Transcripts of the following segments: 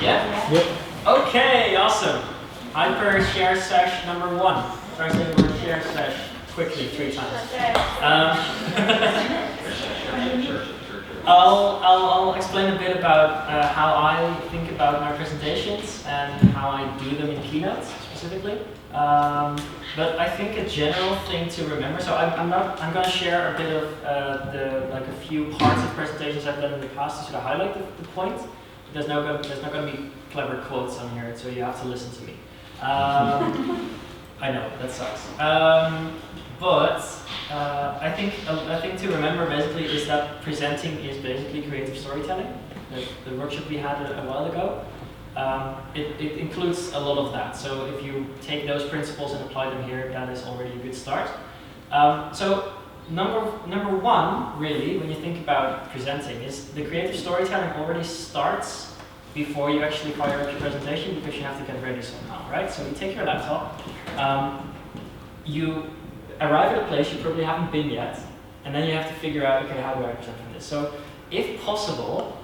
Yeah? Yep. Okay, awesome. Hyper share sesh number 1. Try to say the word share sesh quickly 3 times. I'll explain a bit about how I think about my presentations and how I do them in Keynotes specifically. But I think a general thing to remember. So I'm going to share a bit of a few parts of presentations I've done in the past to sort of highlight the point. There's not going to be clever quotes on here, so you have to listen to me. I know that sucks. But I think to remember basically is that presenting is basically creative storytelling. The workshop we had a while ago, it includes a lot of that. So if you take those principles and apply them here, that is already a good start. So number 1, really, when you think about presenting, is the creative storytelling already starts before you actually fire up your presentation, because you have to get ready somehow, right? So you take your laptop, you arrive at a place you probably haven't been yet, and then you have to figure out, okay, how do I present from this? So if possible,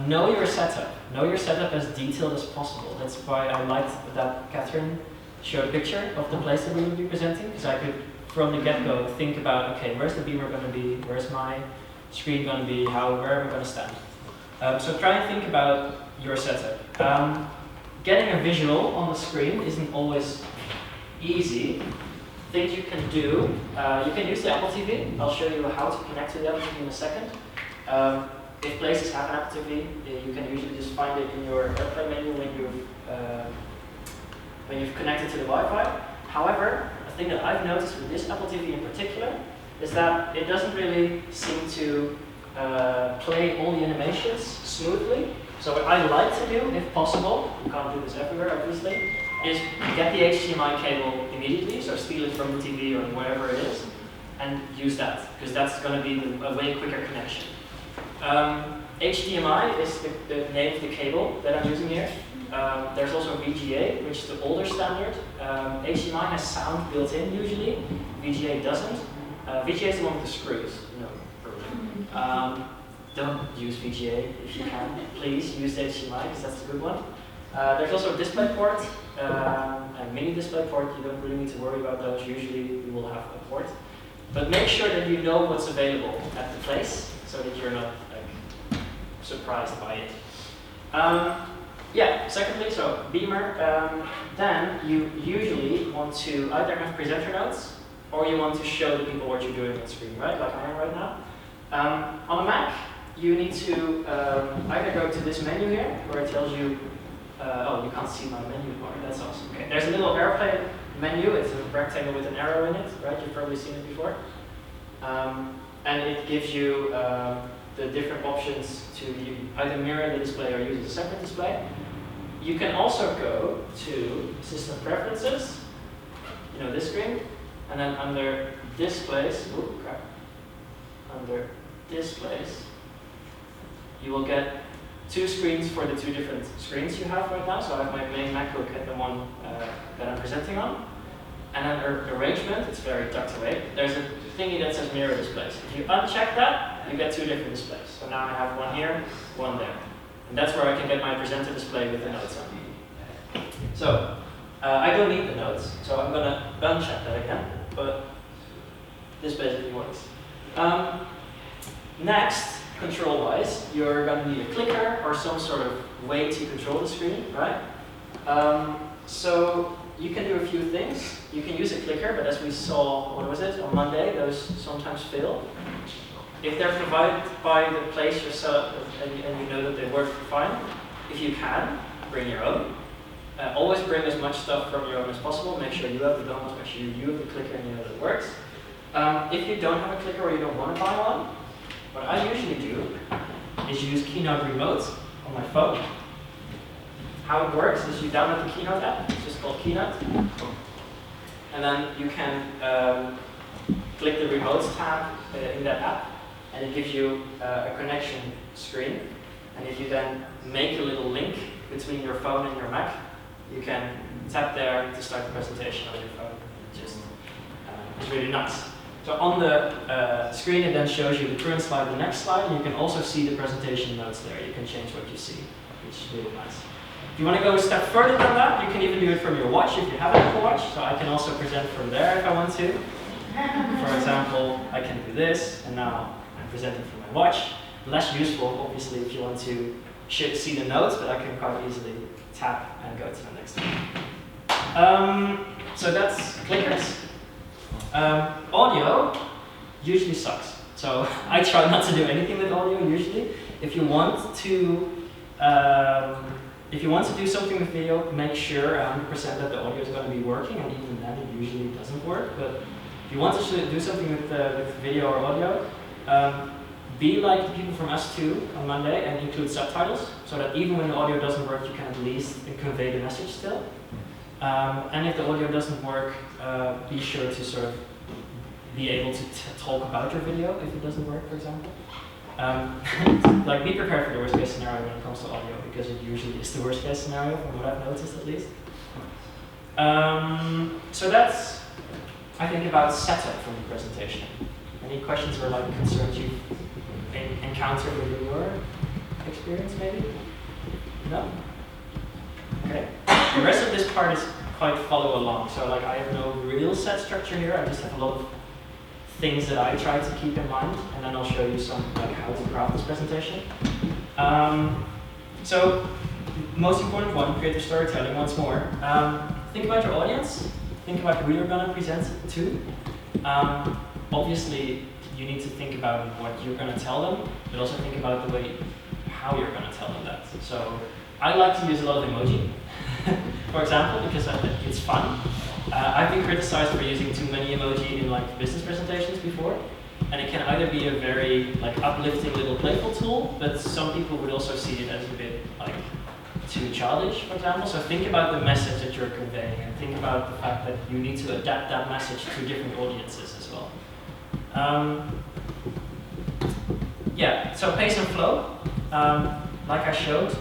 know your setup. Know your setup as detailed as possible. That's why I liked that Catherine showed a picture of the place that we would be presenting, because I could, from the get-go, think about, okay, where's the beamer going to be? Where's my screen going to be? Where am I going to stand? So try and think about your setup. Getting a visual on the screen isn't always easy. Things you can do, you can use the Apple TV. I'll show you how to connect to the Apple TV in a second. If places have an Apple TV, you can usually just find it in your airplane menu when you've connected to the Wi-Fi. However, a thing that I've noticed with this Apple TV in particular is that it doesn't really seem to play all the animations smoothly. So what I like to do, if possible, you can't do this everywhere obviously, is get the HDMI cable immediately, so steal it from the TV or wherever it is, and use that, because that's going to be a way quicker connection. HDMI is the name of the cable that I'm using here. There's also VGA, which is the older standard. HDMI has sound built in usually, VGA doesn't. VGA is the one with the screws, don't use VGA if you can. Please use the HDMI, because that's the good one. There's also a display port, a mini display port. You don't really need to worry about those. Usually you will have a port. But make sure that you know what's available at the place, so that you're not surprised by it. Secondly, so beamer, then you usually want to either have presenter notes, or you want to show the people what you're doing on screen, right? Like I am right now. On a Mac, you need to either go to this menu here, where it tells you, oh, you can't see my menu bar, that's awesome. Okay, there's a little airplane menu, it's a rectangle with an arrow in it, right? You've probably seen it before. And it gives you the different options to either mirror the display or use a separate display. You can also go to System Preferences, this screen, and then under Displays, under Displays, you will get 2 screens for the 2 different screens you have right now. So I have my main MacBook and the one that I'm presenting on. And then arrangement, it's very tucked away. There's a thingy that says mirror displays. If you uncheck that, you get 2 different displays. So now I have one here, one there. And that's where I can get my presenter display with the notes on. So I don't need the notes, so I'm going to uncheck that again. But this basically works. Next, control-wise, you're going to need a clicker or some sort of way to control the screen, right? So you can do a few things. You can use a clicker, but as we saw, on Monday, those sometimes fail. If they're provided by the place yourself, and you know that they work fine, if you can, bring your own. Always bring as much stuff from your own as possible. Make sure you have the dongles, make sure you have the clicker and you know that it works. If you don't have a clicker or you don't want to buy one, what I usually do is use Keynote Remote on my phone. How it works is you download the Keynote app, it's just called Keynote. And then you can click the Remotes tab in that app, and it gives you a connection screen. And if you then make a little link between your phone and your Mac, you can tap there to start the presentation on your phone. It's really nice. So on the screen, it then shows you the current slide, the next slide, and you can also see the presentation notes there. You can change what you see. which is really nice. If you want to go a step further than that, you can even do it from your watch if you have an Apple Watch. So I can also present from there if I want to. For example, I can do this, and now I'm presenting from my watch. Less useful, obviously, if you want to see the notes, but I can quite easily tap and go to the next one. So that's clickers. Audio usually sucks. So I try not to do anything with audio usually. If you want to do something with video, make sure 100% that the audio is going to be working, and even then it usually doesn't work. But if you want to do something with video or audio, be like the people from S2 on Monday and include subtitles, so that even when the audio doesn't work, you can at least convey the message still. And if the audio doesn't work, be sure to sort of be able to talk about your video if it doesn't work, for example. Like, be prepared for the worst case scenario when it comes to audio, because it usually is the worst case scenario, from what I've noticed at least. So that's, I think, about setup from the presentation. Any questions or like concerns you've encountered within your experience, maybe? No? Okay. The rest of this part is quite follow along. So like, I have no real set structure here. I just have a lot of things that I try to keep in mind, and then I'll show you some like how to craft this presentation. So, most important one, creative storytelling. Once more, think about your audience. Think about who you're going to present to. Obviously, you need to think about what you're going to tell them, but also think about the way how you're going to tell them that. So, I like to use a lot of emoji, for example, because I think it's fun. I've been criticized for using too many emoji in like business presentations before, and it can either be a very like uplifting little playful tool, but some people would also see it as a bit like too childish, for example. So think about the message that you're conveying, and think about the fact that you need to adapt that message to different audiences as well. Yeah, so pace and flow, like I showed.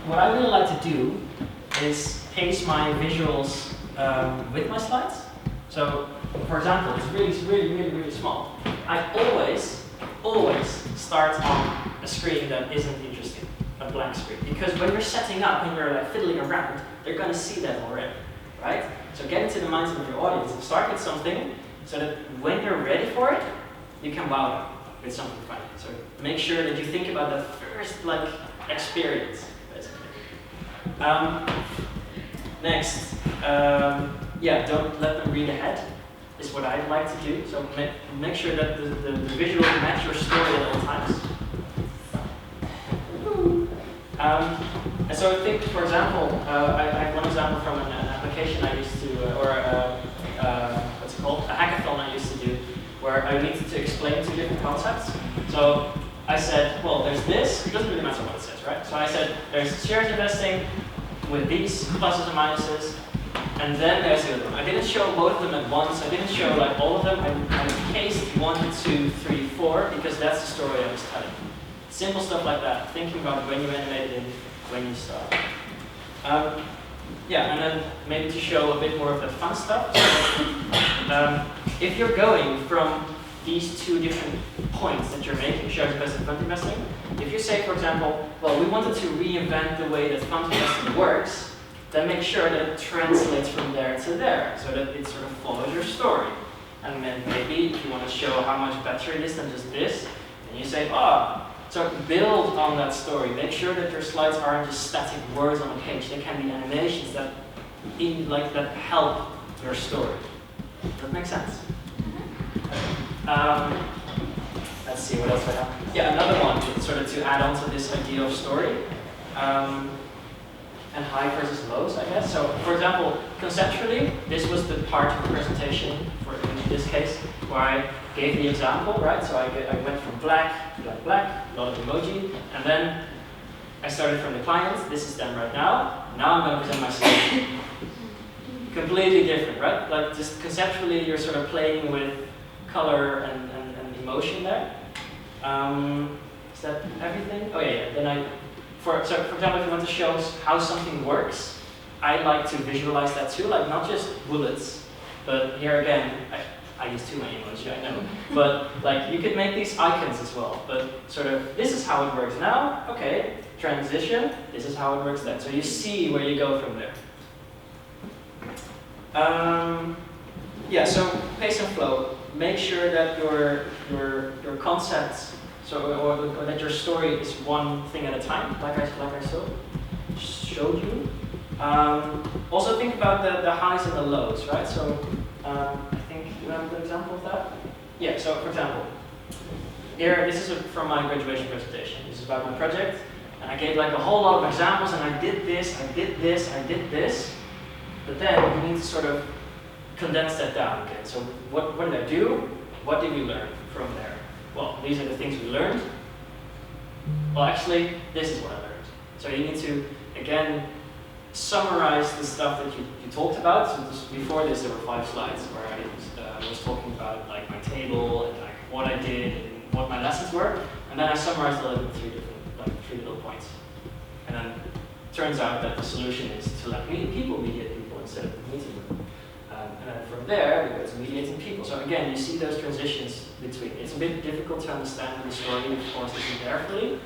What I really like to do is pace my visuals with my slides. So, for example, it's really small. I always start on a screen that isn't interesting, a blank screen. Because when you're setting up and you're like fiddling around, they're going to see that already, right? So get into the minds of your audience and start with something so that when you're ready for it, you can wow them with something funny. So make sure that you think about that first like experience, basically. Next, yeah, don't let them read ahead, is what I'd like to do. So make sure that the visual match your story at all times. And so think, for example, I have one example from an application I used to, what's it called? A hackathon I used to do, where I needed to explain two different concepts. So I said, well, there's this, it doesn't really matter what it says, right? So I said, there's shares investing with these pluses and minuses, and then there's the other one. I didn't show both of them at once, I didn't show like all of them, I cased 1, 2, 3, 4, because that's the story I was telling. Simple stuff like that, thinking about when you animate it in, when you start. Yeah, and then maybe to show a bit more of the fun stuff. If you're going from these two different points that you're making, shares investing, fund investing, if you say, for example, well, we wanted to reinvent the way that fund investing works, then make sure that it translates from there to there, so that it sort of follows your story. And then maybe if you want to show how much better it is than just this, then you say, so build on that story. Make sure that your slides aren't just static words on a page. They can be animations that help your story. Does that make sense? Let's see what else I have. Yeah, another one, sort of to add on to this idea of story. And high versus lows, I guess. So, for example, conceptually, this was the part of the presentation, in this case, where I gave the example, right? So I went from black, a lot of emoji, and then I started from the client. This is them right now. Now I'm going to present my solution. Completely different, right? Like, just conceptually, you're sort of playing with color and emotion there. Is that everything? Oh yeah. Then for example, if you want to show how something works, I like to visualize that too, like not just bullets, but here again, I use too many emoji, I know, but like you could make these icons as well, but sort of, this is how it works now, okay, transition, this is how it works then. So you see where you go from there. Yeah, so pace and flow. Make sure that your concepts, or that your story is one thing at a time, like I showed you. Also think about the highs and the lows, right? So I think you have an example of that. Yeah. So for example, here this is from my graduation presentation. This is about my project, and I gave like a whole lot of examples, and I did this, I did this, I did this. But then you need to sort of condense that down. Okay, so what did I do? What did we learn from there? Well, these are the things we learned. Well, actually, this is what I learned. So you need to, again, summarize the stuff that you talked about. So before this, there were 5 slides where I was talking about like my table and like what I did and what my lessons were. And then I summarized it in 3 little points. And then it turns out that the solution is to like mediate people instead of meeting them. And then from there, we go to mediating people. So again, you see those transitions between. It's a bit difficult to understand the story, of course, isn't there fully,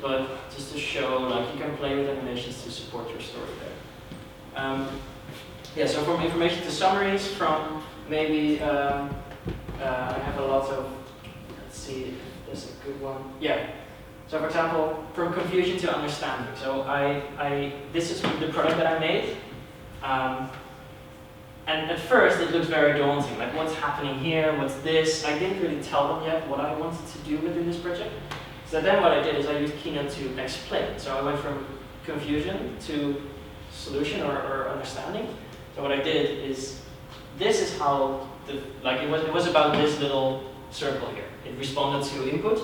but just to show, like, you can play with animations to support your story there. Yeah, so from information to summaries, from maybe, I have a lot of, let's see if there's a good one. Yeah. So for example, from confusion to understanding. So this is the product that I made. And at first it looks very daunting, like what's happening here, what's this? I didn't really tell them yet what I wanted to do within this project. So then what I did is I used Keynote to explain. So I went from confusion to solution or understanding. So what I did is, this is how, it was about this little circle here. It responded to input.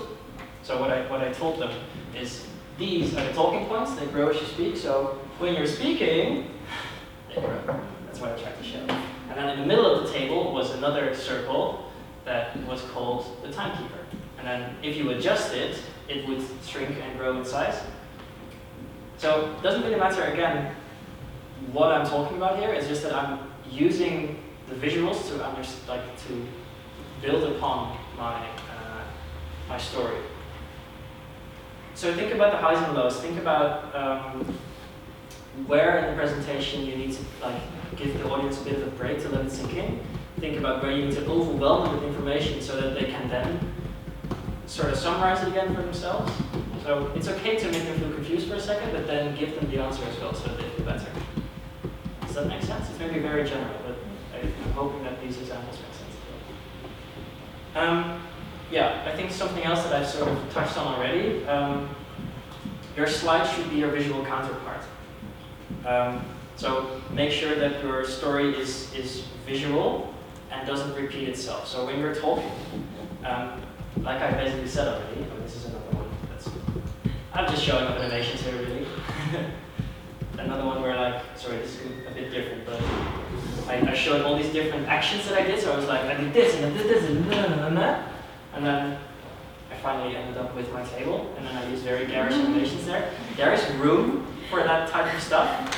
So what I told them is, these are the talking points, they grow as you speak. So when you're speaking, they grow. That's what I tried to show. And then in the middle of the table was another circle that was called the timekeeper. And then if you adjust it, it would shrink and grow in size. So it doesn't really matter, again, what I'm talking about here. It's just that I'm using the visuals to build upon my my story. So think about the highs and lows. Think about where in the presentation you need to give the audience a bit of a break to let it sink in. Think about where you need to overwhelm them with information so that they can then sort of summarize it again for themselves. So it's okay to make them feel confused for a second, but then give them the answer as well so that they feel better. Does that make sense? It's maybe very general, but I'm hoping that these examples make sense as well. Yeah, I think something else that I've sort of touched on already. Your slide should be your visual counterpart. So make sure that your story is visual and doesn't repeat itself. So when you're talking, like I basically said already, this is another one. I'm just showing up animations here, really. Another one where sorry, this is a bit different, but I showed all these different actions that I did. So I was like, I did this, and I did this, and then I finally ended up with my table, and then I used very garish animations there. There is room for that type of stuff.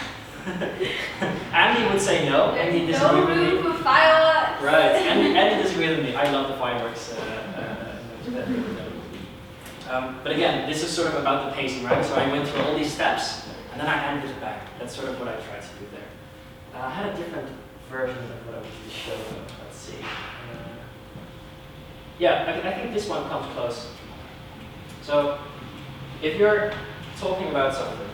Andy would say no. Andy disagreed with me. No room for fireworks. Right. Andy disagreed with me. I love the fireworks. But again, this is sort of about the pacing, right? So I went through all these steps, and then I handed it back. That's sort of what I tried to do there. I had a different version of what I wanted to show. Let's see. Yeah, I think this one comes close. So if you're talking about something,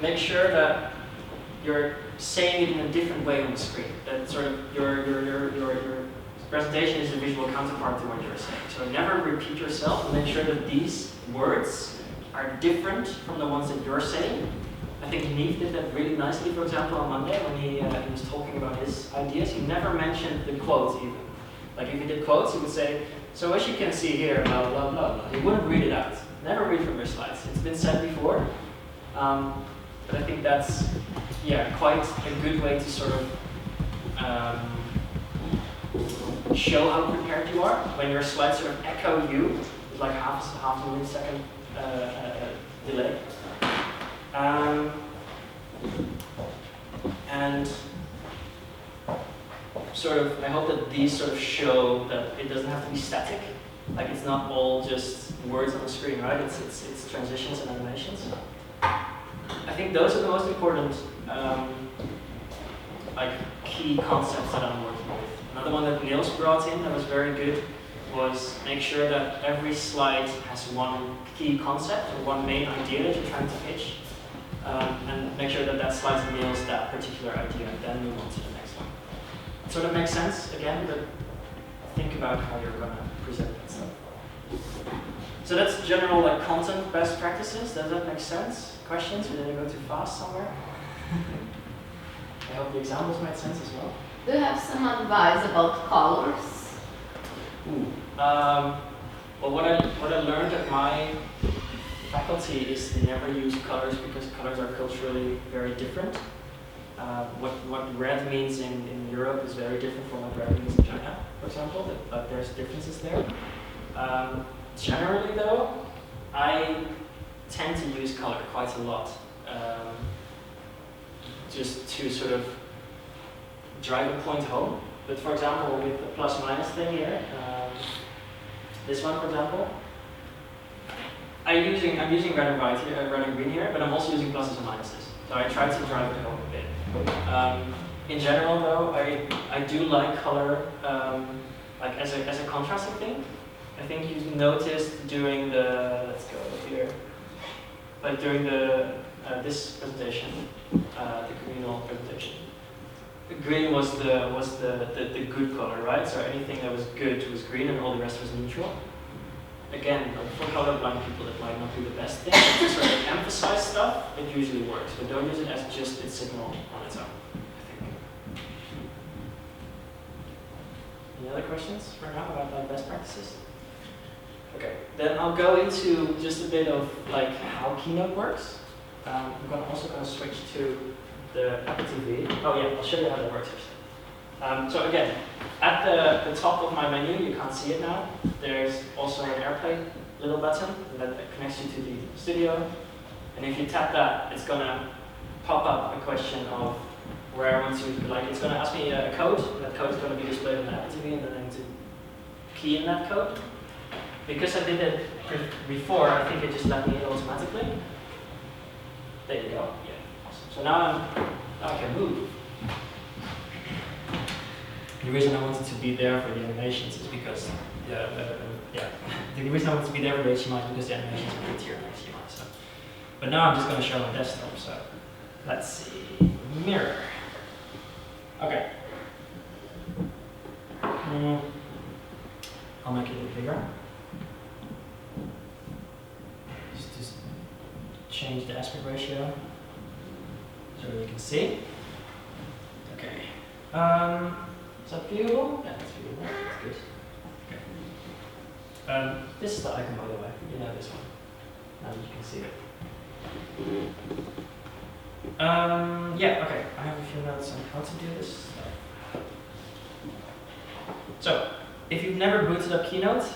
make sure that you're saying it in a different way on the screen. That sort of your presentation is a visual counterpart to what you're saying. So never repeat yourself, and make sure that these words are different from the ones that you're saying. I think Neve did that really nicely, for example, on Monday when he was talking about his ideas. He never mentioned the quotes even. Like if he did quotes, he would say, so as you can see here, blah, blah, blah, blah. He wouldn't read it out. Never read from your slides. It's been said before. But I think that's, yeah, quite a good way to sort of show how prepared you are when your slides sort of echo you with like half a millisecond delay. And sort of, I hope that these sort of show that it doesn't have to be static. Like it's not all just words on the screen, right? It's transitions and animations. I think those are the most important like key concepts that I'm working with. Another one that Niels brought in that was very good was make sure that every slide has one key concept or one main idea that you're trying to pitch, and make sure that that slide nails that particular idea, and then move on to the next one. It sort of makes sense again, but think about how you're going to present that stuff. So that's general like content best practices. Does that make sense? Questions? Or did I go too fast somewhere? I hope the examples made sense as well. Do you have some advice about colors? Ooh. Well, what I learned at my faculty is to never use colors because colors are culturally very different. What red means in Europe is very different from what red means in China, for example. But there's differences there. Generally, though, I tend to use color quite a lot, just to sort of drive a point home. But for example, with the plus-minus thing here, this one, for example, I'm using red and white here, red and green here, but I'm also using pluses and minuses. So I try to drive it home a bit. In general, though, I do like color, like as a contrasting thing. I think you noticed during the, let's go here, like during the this presentation, the communal presentation. Green was the good color, right? So anything that was good was green, and all the rest was neutral. Again, for colorblind people, that might not be the best thing. But to sort of emphasize stuff, it usually works. But don't use it as just its signal on its own, I think. Any other questions for now about like best practices? Okay, then I'll go into just a bit of like how Keynote works. I'm also going to switch to the Apple TV. Oh yeah, I'll show you how that works actually. So again, at the top of my menu, you can't see it now, there's also an AirPlay little button that connects you to the studio. And if you tap that, it's going to pop up a question of where I want to, like it's going to ask me a code. That code is going to be displayed on the Apple TV, and then I need to key in that code. Because I did it before, I think it just let me in automatically. There you go. Yeah. Awesome. So now I can move. The reason I wanted to be there for the animations is because the reason I wanted to be there for the HDMI is because the animations are prettier on HDMI. So, but now I'm just going to show my desktop. So let's see. Mirror. Okay. I'll make it a little bigger. Just change the aspect ratio so you can see. Okay. Is that viewable? Yeah, that's viewable. That's good. Okay. This is the icon, by the way. You know this one. Now you can see it. Yeah, okay. I have a few notes on how to do this stuff. So, if you've never booted up Keynote,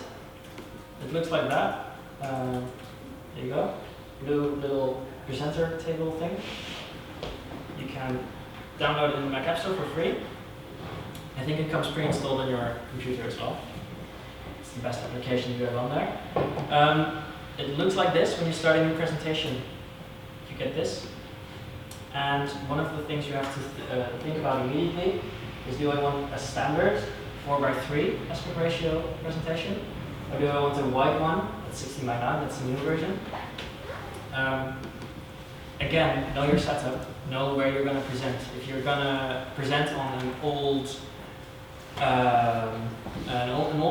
it looks like that. There you go. Blue little presenter table thing. You can download it in the Mac App Store for free. I think it comes pre-installed on your computer as well. It's the best application you have on there. It looks like this when you start a new presentation. You get this. And one of the things you have to think about immediately is, do I want a standard 4:3 aspect ratio presentation? Or do I want a wide one at 16:9? That's the new version. Again, know your setup, know where you're going to present. If you're going to present on an old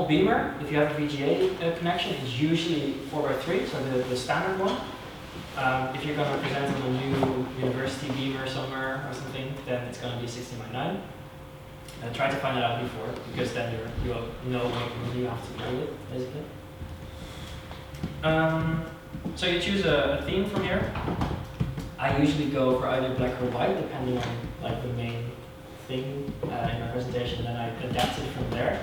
beamer, if you have a VGA connection, it's usually 4:3, so the standard one. If you're going to present on a new university beamer somewhere or something, then it's going to be 16:9. Try to find it out before, because then you'll know when you have to build it, basically. So you choose a theme from here. I usually go for either black or white, depending on like the main thing in my presentation, and then I adapt it from there.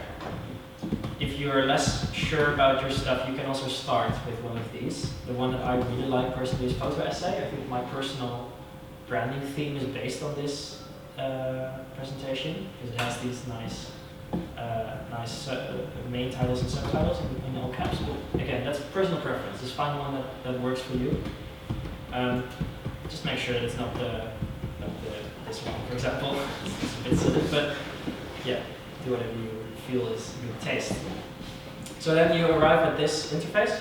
If you're less sure about your stuff, you can also start with one of these. The one that I really like personally is photo essay. I think my personal branding theme is based on this presentation, because it has these nice nice main titles and subtitles in all caps. But again, that's personal preference. Just find one that works for you. Just make sure that it's not this one, for example. It's a bit silly, but yeah, do whatever you feel is good taste. So then you arrive at this interface.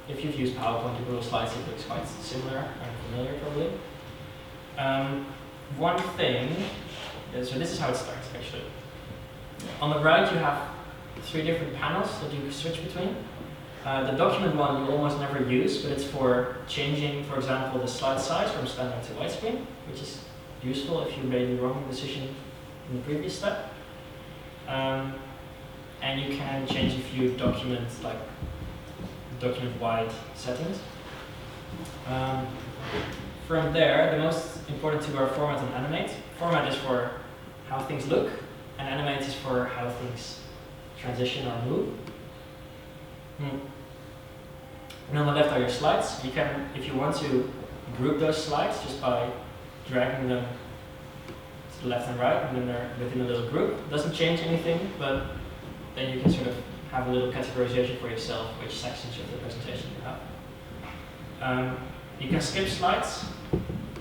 If you've used PowerPoint to Google Slides, it looks quite similar and familiar probably. One thing, so this is how it starts actually. On the right you have 3 different panels that you switch between. The document one you almost never use, but it's for changing, for example, the slide size from standard to widescreen, which is useful if you made the wrong decision in the previous step. And you can change a few documents, like document-wide settings. From there, the most important two are format and animate. Format is for how things look, and animate is for how things transition or move. And on the left are your slides. You can, if you want to, group those slides just by dragging them to the left and right, and then they're within a little group. It doesn't change anything, but then you can sort of have a little categorization for yourself, which sections of the presentation you have. You can skip slides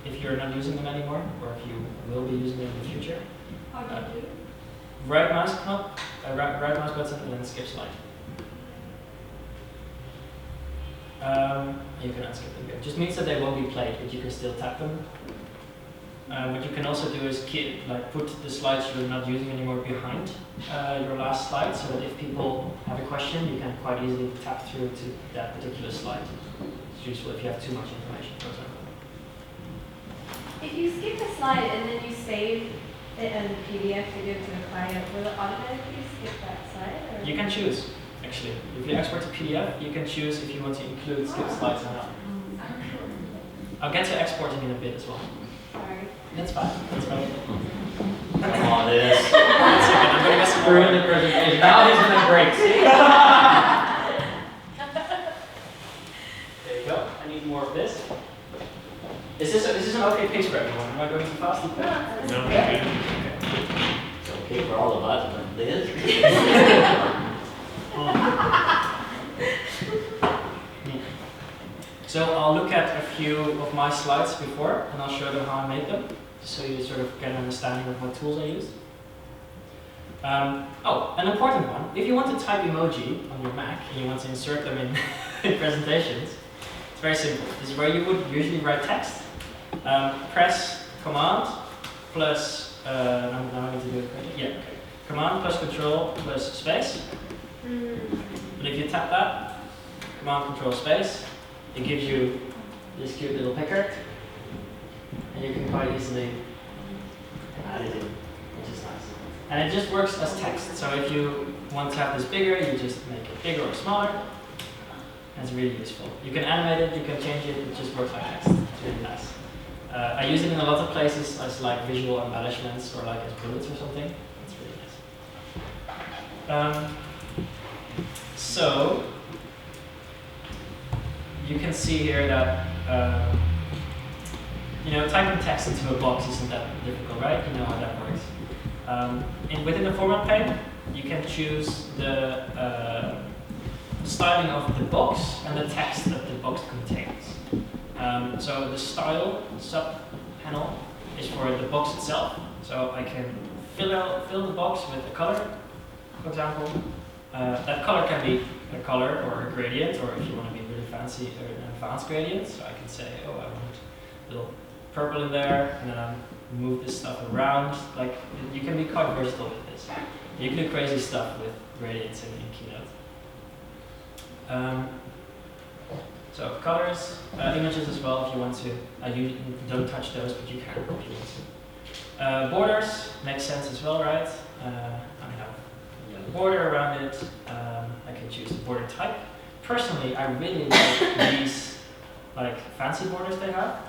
if you're not using them anymore, or if you will be using them in the future. How do you do it? Right mouse button, and then skip slide. You can unskip them. It just means that they won't be played, but you can still tap them. What you can also do is put the slides you're not using anymore behind your last slide, so that if people have a question, you can quite easily tap through to that particular slide. It's useful if you have too much information, for example. If you skip a slide and then you save it as a PDF to give to the client, will it automatically skip that slide? Or? You can choose, actually. If you export to PDF, you can choose if you want to include skip slides or not. I'll get to exporting in a bit as well. Sorry. That's fine. That's fine. Come on, it is. One second, I'm going to get some more in the presentation. Now he's going to break. See? There you go. I need more of this. Is this an okay pace for everyone? Am I going too fast? No, Okay. it's okay for all of us, but Liz. So I'll look at a few of my slides before, and I'll show them how I made them, so you sort of get an understanding of what tools I used. Oh, an important one. If you want to type emoji on your Mac and you want to insert them in presentations, it's very simple. This is where you would usually write text. Press Command plus, now I need to do it quickly. Yeah, okay. Command plus Control plus space. And if you tap that, Command Control space, it gives you this cute little picker, and you can quite easily add it in, which is nice. And it just works as text, so if you want to have this bigger, you just make it bigger or smaller, and it's really useful. You can animate it, you can change it, it just works like text. It's really nice. I use it in a lot of places as like visual embellishments or like as bullets or something. It's really nice. So, you can see here that typing text into a box isn't that difficult, right? You know how that works. Within the format pane, you can choose the styling of the box and the text that the box contains. So the style sub-panel is for the box itself. So I can fill the box with a color, for example. That color can be a color or a gradient, or if you want to be really fancy, or an advanced gradient. So I can say, oh, I want a little purple in there, and then I move this stuff around. Like, you can be quite versatile with this. You can do crazy stuff with gradients in Keynote. So colors, images as well if you want to. You don't touch those, but you can if you want to. Borders makes sense as well, right? I have a yellow border around it. I can choose the border type. Personally, I really like these fancy borders they have,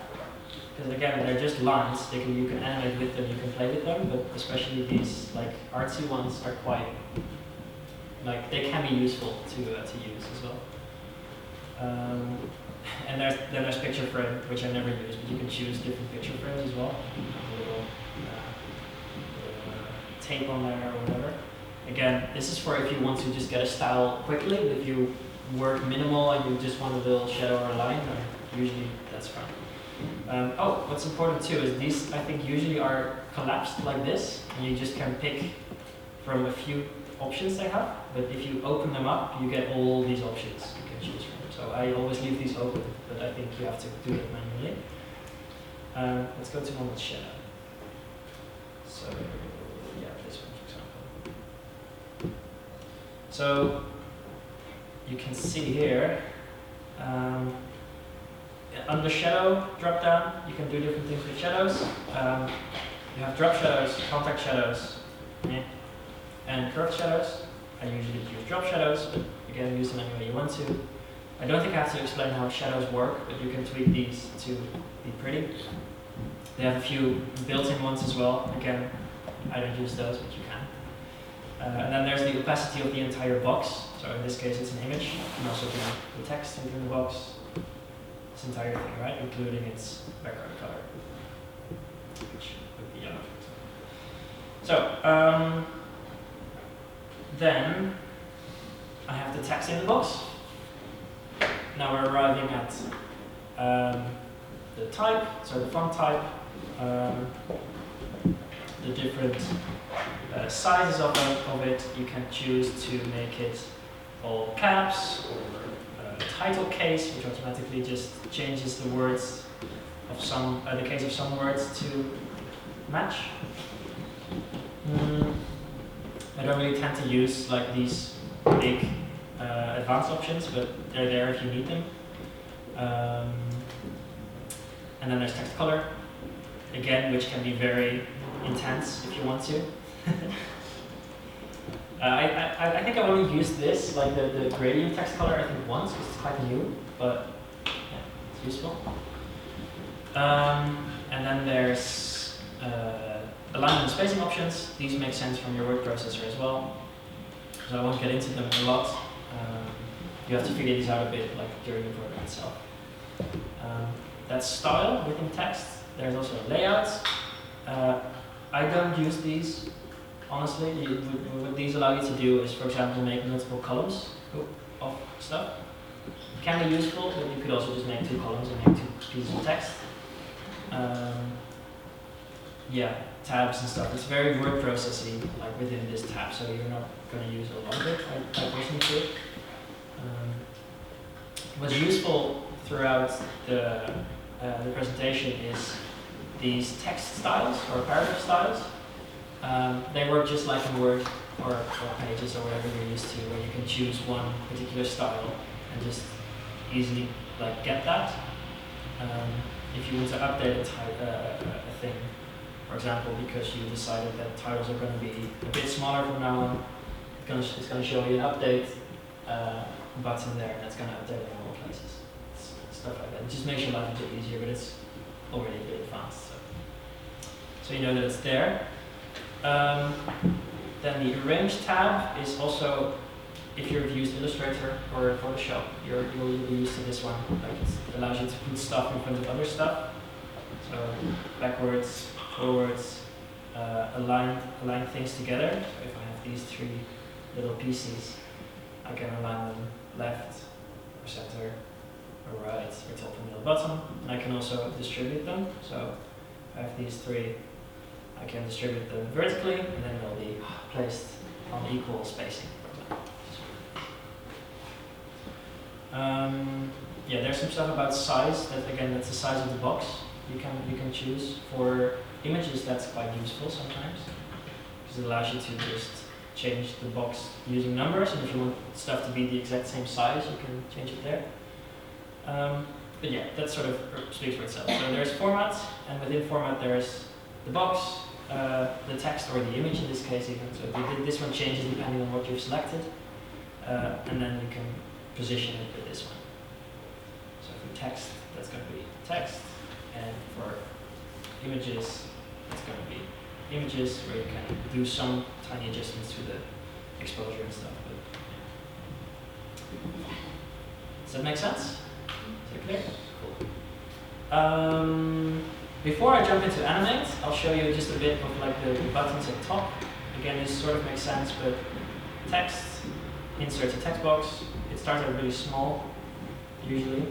because again, they're just lines. You can animate with them, you can play with them, but especially these artsy ones are quite they can be useful to use as well. And then there's picture frame, which I never use, but you can choose different picture frames as well. A little tape on there or whatever. Again, this is for if you want to just get a style quickly. If you work minimal and you just want a little shadow or a line, usually that's fine. Oh, what's important too is these, I think, usually are collapsed like this, and you just can pick from a few options they have. But if you open them up, you get all these options you can choose from. So I always leave these open, but I think you have to do it manually. Let's go to one with shadow. So yeah, this one, for example. So you can see here. Under shadow drop down, you can do different things with shadows. You have drop shadows, contact shadows, and curved shadows. I usually use drop shadows, but again, use them any way you want to. I don't think I have to explain how shadows work, but you can tweak these to be pretty. They have a few built-in ones as well. Again, I don't use those, but you can. And then there's the opacity of the entire box. So in this case, it's an image. You can also do the text within the box. This entire thing, right? Including its background color, which would be yellow. So, then I have the text in the box. Now we're arriving at the type, so the font type, the different sizes of it. You can choose to make it all caps, or title case, which automatically just changes the words of some, the case of some words to match. I don't really tend to use like these big advanced options, but they're there if you need them. And then there's text color, again, which can be very intense if you want to. I think I've only used this, like the gradient text color, I think once, because it's quite new, but yeah, it's useful. And then there's alignment and spacing options. These make sense from your word processor as well, so I won't get into them a lot. You have to figure these out a bit, like during the program itself. That's style within text. There's also layout. I don't use these. Honestly, what these allow you to do is, for example, make multiple columns of stuff. It can be useful, but you could also just make 2 columns and make 2 pieces of text. Yeah, tabs and stuff. It's very word processing, like within this tab, so you're not going to use a lot of it. I personally do. What's useful throughout the presentation is these text styles or paragraph styles. They work just like in Word or Pages or whatever you're used to, where you can choose one particular style and just easily like get that. If you want to update a thing, for example, because you decided that titles are going to be a bit smaller from now on, it's going to show you an update button there, and that's going to update in all places. Stuff like that. It just makes your life a bit easier, but it's already a bit advanced. So you know that it's there. Then the Arrange tab is also, if you've used Illustrator or Photoshop, you'll be used to this one. Like it allows you to put stuff in front of other stuff. So backwards, forwards, align things together. So if I have these 3 little pieces, I can align them left or center or right or top and middle bottom. And I can also distribute them. So I have these 3. I can distribute them vertically, and then they'll be placed on equal spacing. Yeah, there's some stuff about size. That again, that's the size of the box. You can choose for images. That's quite useful sometimes, because it allows you to just change the box using numbers. And if you want stuff to be the exact same size, you can change it there. But yeah, that sort of speaks for itself. So there's format, and within format there's the box, the text or the image in this case even. So this one changes depending on what you've selected, and then you can position it with this one. So for text, that's going to be text, and for images, it's going to be images where you can do some tiny adjustments to the exposure and stuff. But does that make sense? Is that clear? Cool. Before I jump into animate, I'll show you just a bit of like the buttons at the top, again, this sort of makes sense, but text, inserts a text box. It starts out really small, usually.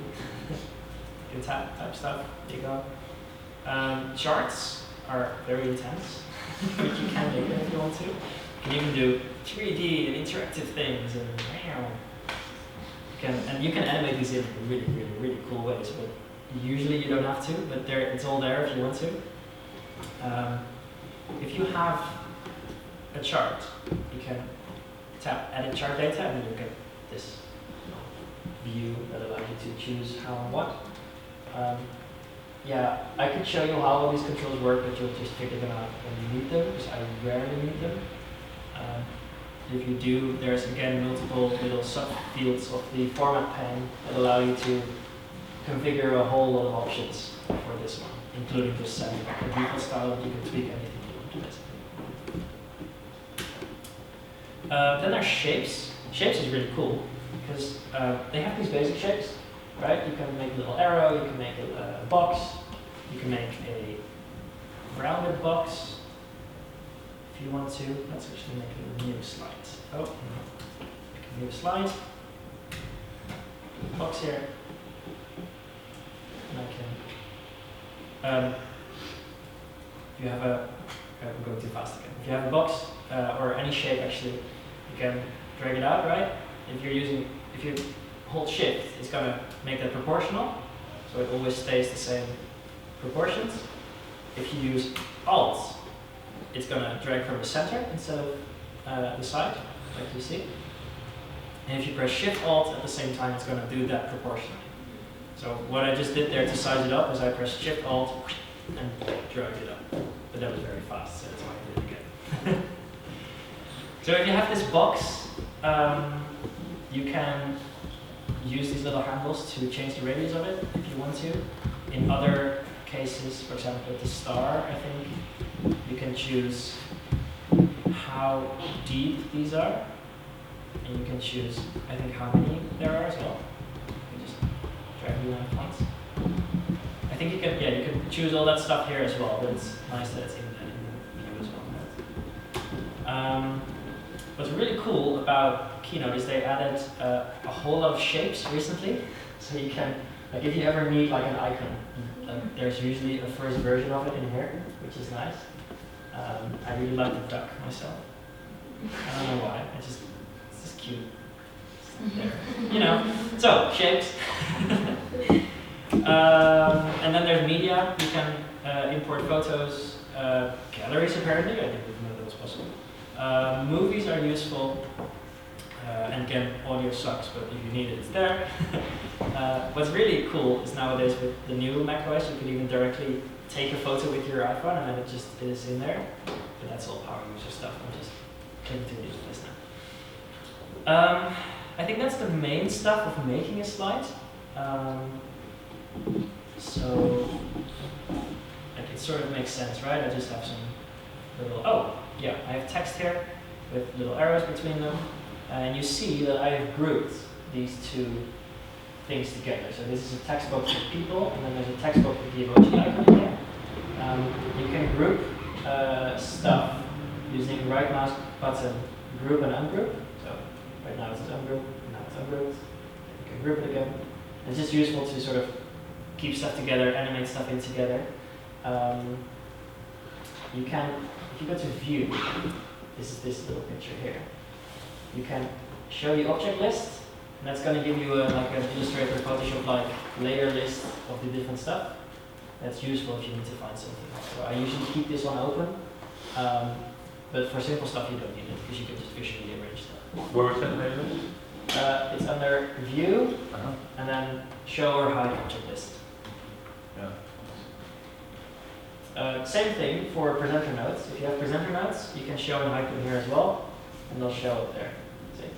You type stuff, there you go. Charts are very intense, but you can make it if you want to. You can even do 3D and interactive things, and you can animate these in really, really, really cool ways. But usually you don't have to, but it's all there if you want to. If you have a chart, you can tap Edit Chart Data, and then you get this view that allows you to choose how and what. Yeah, I could show you how all these controls work, but you'll just figure them out when you need them, because I rarely need them. If you do, there's again multiple little subfields of the format pane that allow you to configure a whole lot of options for this one, including just setting up the default style, but you can tweak anything you want to basically. Then there's shapes. Shapes is really cool because they have these basic shapes, right? You can make a little arrow, you can make a box, you can make a rounded box. If you want to, let's actually make a new slide. Oh, make a new slide. Box here. And I can, if you have a, I'm going too fast again. If you have a box, or any shape actually, you can drag it out, right? If you hold shift, it's gonna make that proportional, so it always stays the same proportions. If you use Alt, it's gonna drag from the center instead of the side, like you see. And if you press Shift Alt at the same time, it's gonna do that proportionally. So what I just did there to size it up is I pressed Shift Alt and dragged it up. But that was very fast, so that's why I did it again. So if you have this box, you can use these little handles to change the radius of it if you want to. In other cases, for example with the star, I think, you can choose how deep these are. And you can choose, I think, how many there are as well. You can just drag them at once. I think you can, yeah, you can choose all that stuff here as well, but it's nice that it's in the view as well. What's really cool about Keynote is they added a whole lot of shapes recently. So you can, like if you ever need like an icon, there's usually a first version of it in here, which is nice. I really like the duck myself. I don't know why, it's just cute. There. You know, so shapes. And then there's media. You can import photos, galleries apparently. I didn't even know that was possible. Movies are useful. And again, audio sucks, but if you need it, it's there. What's really cool is nowadays with the new macOS, you can even directly take a photo with your iPhone and then it just is in there. But that's all power user stuff. I'm just clicking to use this now. I think that's the main stuff of making a slide. So like it sort of makes sense, right? I just have some little, oh yeah, I have text here with little arrows between them. And you see that I have grouped these two things together. So this is a text box with people, and then there's a text box with the emoji icon here. You can group stuff using right mouse button, group and ungroup. So right now it's ungroup, now it's ungrouped. You can group it again. It's just useful to sort of keep stuff together, animate stuff in together. You can, if you go to view, this is this little picture here. You can show the object list, and that's going to give you like an Illustrator Photoshop like layer list of the different stuff. That's useful if you need to find something. So I usually keep this one open, but for simple stuff you don't need it because you can just visually arrange stuff. Where is that layer list? It's under View, and then Show or Hide Object List. Yeah. Same thing for presenter notes. If you have presenter notes, you can show and hide them here as well. And they'll show up there. See?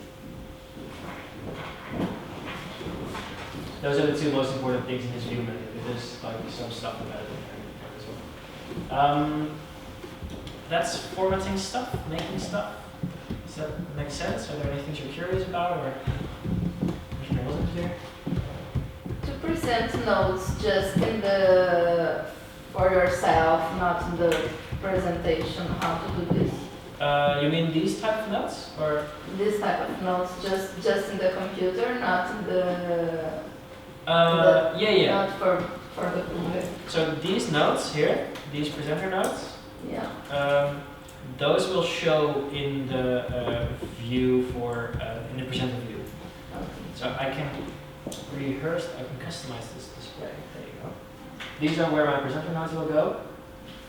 Those are the two most important things in this view menu. There's like some stuff about it in there as well. That's formatting stuff, making stuff. Does that make sense? Are there any things you're curious about, or anything wasn't clear? To present notes just in the for yourself, not in the presentation. How to do this? You mean these type of notes, or? This type of notes, just in the computer, not in the Yeah. not for the public. So these notes here, these presenter notes, Yeah. those will show in the view in the presenter view. Okay. So I can rehearse, I can customize this display. There you go. These are where my presenter notes will go.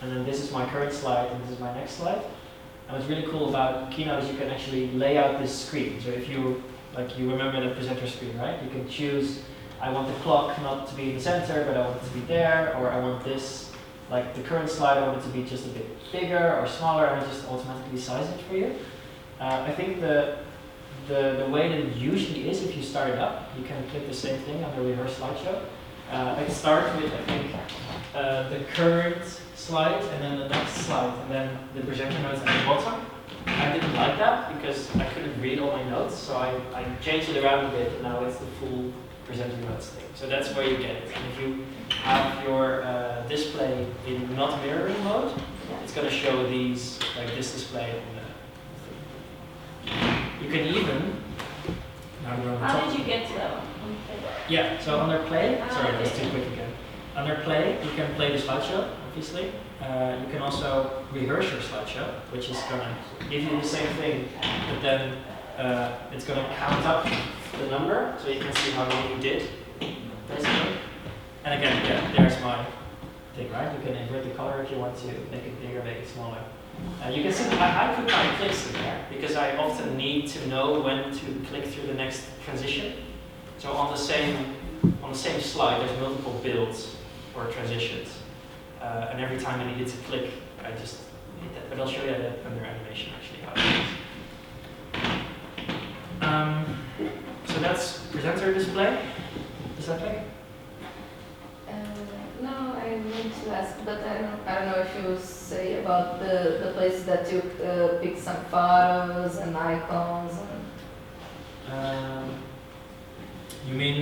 And then this is my current slide, and this is my next slide. And what's really cool about Keynote is you can actually lay out this screen. So if you remember the presenter screen, right? You can choose, I want the clock not to be in the center, but I want it to be there, or I want this, like the current slide, I want it to be just a bit bigger or smaller, and I just automatically size it for you. I think the way that it usually is, if you start it up, you can click the same thing on the reverse slideshow. I can start with, I think, the current slide, and then the next slide, and then the presenter notes at the bottom. I didn't like that because I couldn't read all my notes, so I changed it around a bit, and now it's the full presenter notes thing. So that's where you get it. And if you have your display in not mirroring mode, it's going to show these, like this display. You can even, now we're on the How top. did you get to that one? Yeah, so under play, sorry, okay. that's too quick again. Under play, you can play the slideshow, obviously. You can also rehearse your slideshow, which is going to give you the same thing, but then it's going to count up the number, so you can see how long you did, basically. And again, yeah, there's my thing, right? You can invert the color if you want to, make it bigger, make it smaller. You can see I put my clicks in there because I often need to know when to click through the next transition. So on the same slide, there's multiple builds or transitions, and every time I needed to click, I just hit that. But I'll show you that under animation actually how it is. So that's presenter display. Does that make? No, I meant to ask, but I don't know if you say about the places that you pick some photos and icons. You mean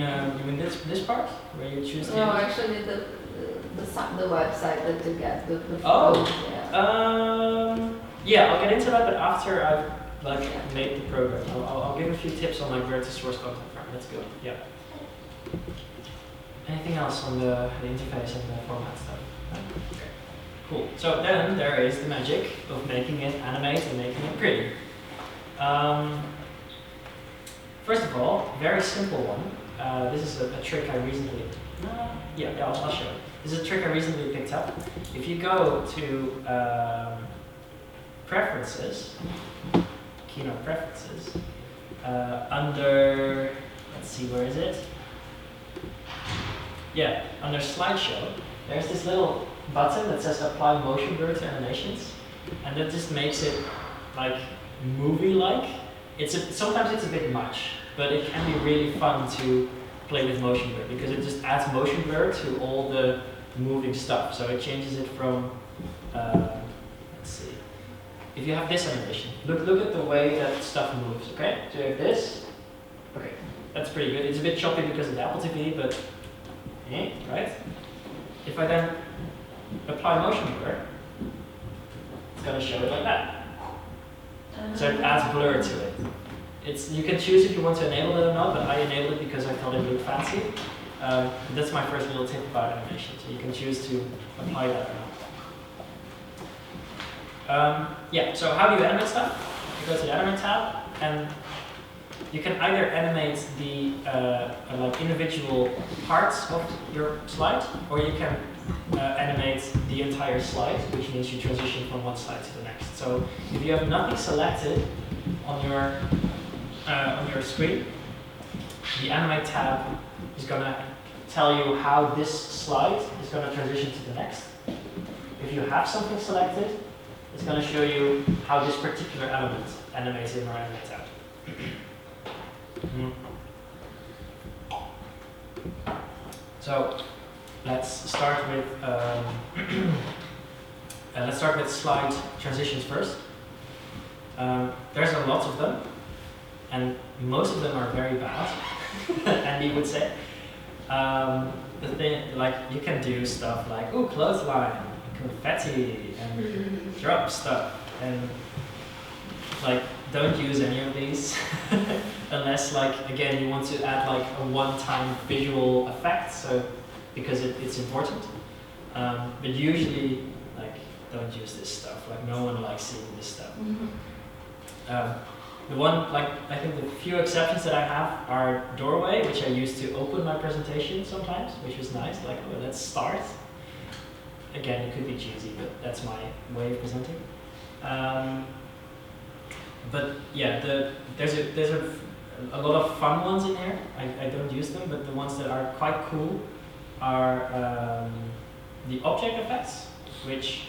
this part where you choose? the No, image? actually the website that you get the Oh. photos, yeah. Yeah, I'll get into that, but after I've made the program, I'll give a few tips on where to source content from. Let's go. Yeah. Anything else on the interface and the format stuff? Okay. Cool. So then there is the magic of making it animate and making it pretty. First of all, very simple one. This is a trick I recently. I'll show you. This is a trick I recently picked up. If you go to Preferences, Keynote Preferences, under, let's see, where is it? Yeah, under Slideshow, there's this little button that says Apply Motion Blur to Animations, and that just makes it like movie-like. Sometimes it's a bit much, but it can be really fun to play with motion blur because it just adds motion blur to all the moving stuff. So it changes it from, let's see, if you have this animation, look at the way that stuff moves, okay? So you have this, okay, that's pretty good. It's a bit choppy because of the Apple TV, but, right? If I then apply motion blur, it's gonna show it like that. So it adds blur to it. You can choose if you want to enable it or not, but I enabled it because I thought it looked fancy. That's my first little tip about animation. So you can choose to apply that or not. So how do you animate stuff? You go to the Animate tab, and you can either animate the individual parts of your slide, or you can animate the entire slide, which means you transition from one slide to the next. So if you have nothing selected on your screen, the Animate tab is going to tell you how this slide is going to transition to the next. If you have something selected, it's going to show you how this particular element animates in our Animate tab. So let's start with slide transitions first. There's a lot of them, and most of them are very bad, Andy would say. The thing, like, you can do stuff like, clothesline, confetti, and drop stuff, and like, don't use any of these unless, like, again, you want to add like a one-time visual effect, so because it's important. But usually, like, don't use this stuff. Like, no one likes seeing this stuff. The one, like, I think the few exceptions that I have are doorway, which I use to open my presentation sometimes, which is nice. Like, well, let's start. Again, it could be cheesy, but that's my way of presenting. But yeah, there's a lot of fun ones in here. I don't use them, but the ones that are quite cool are the object effects, which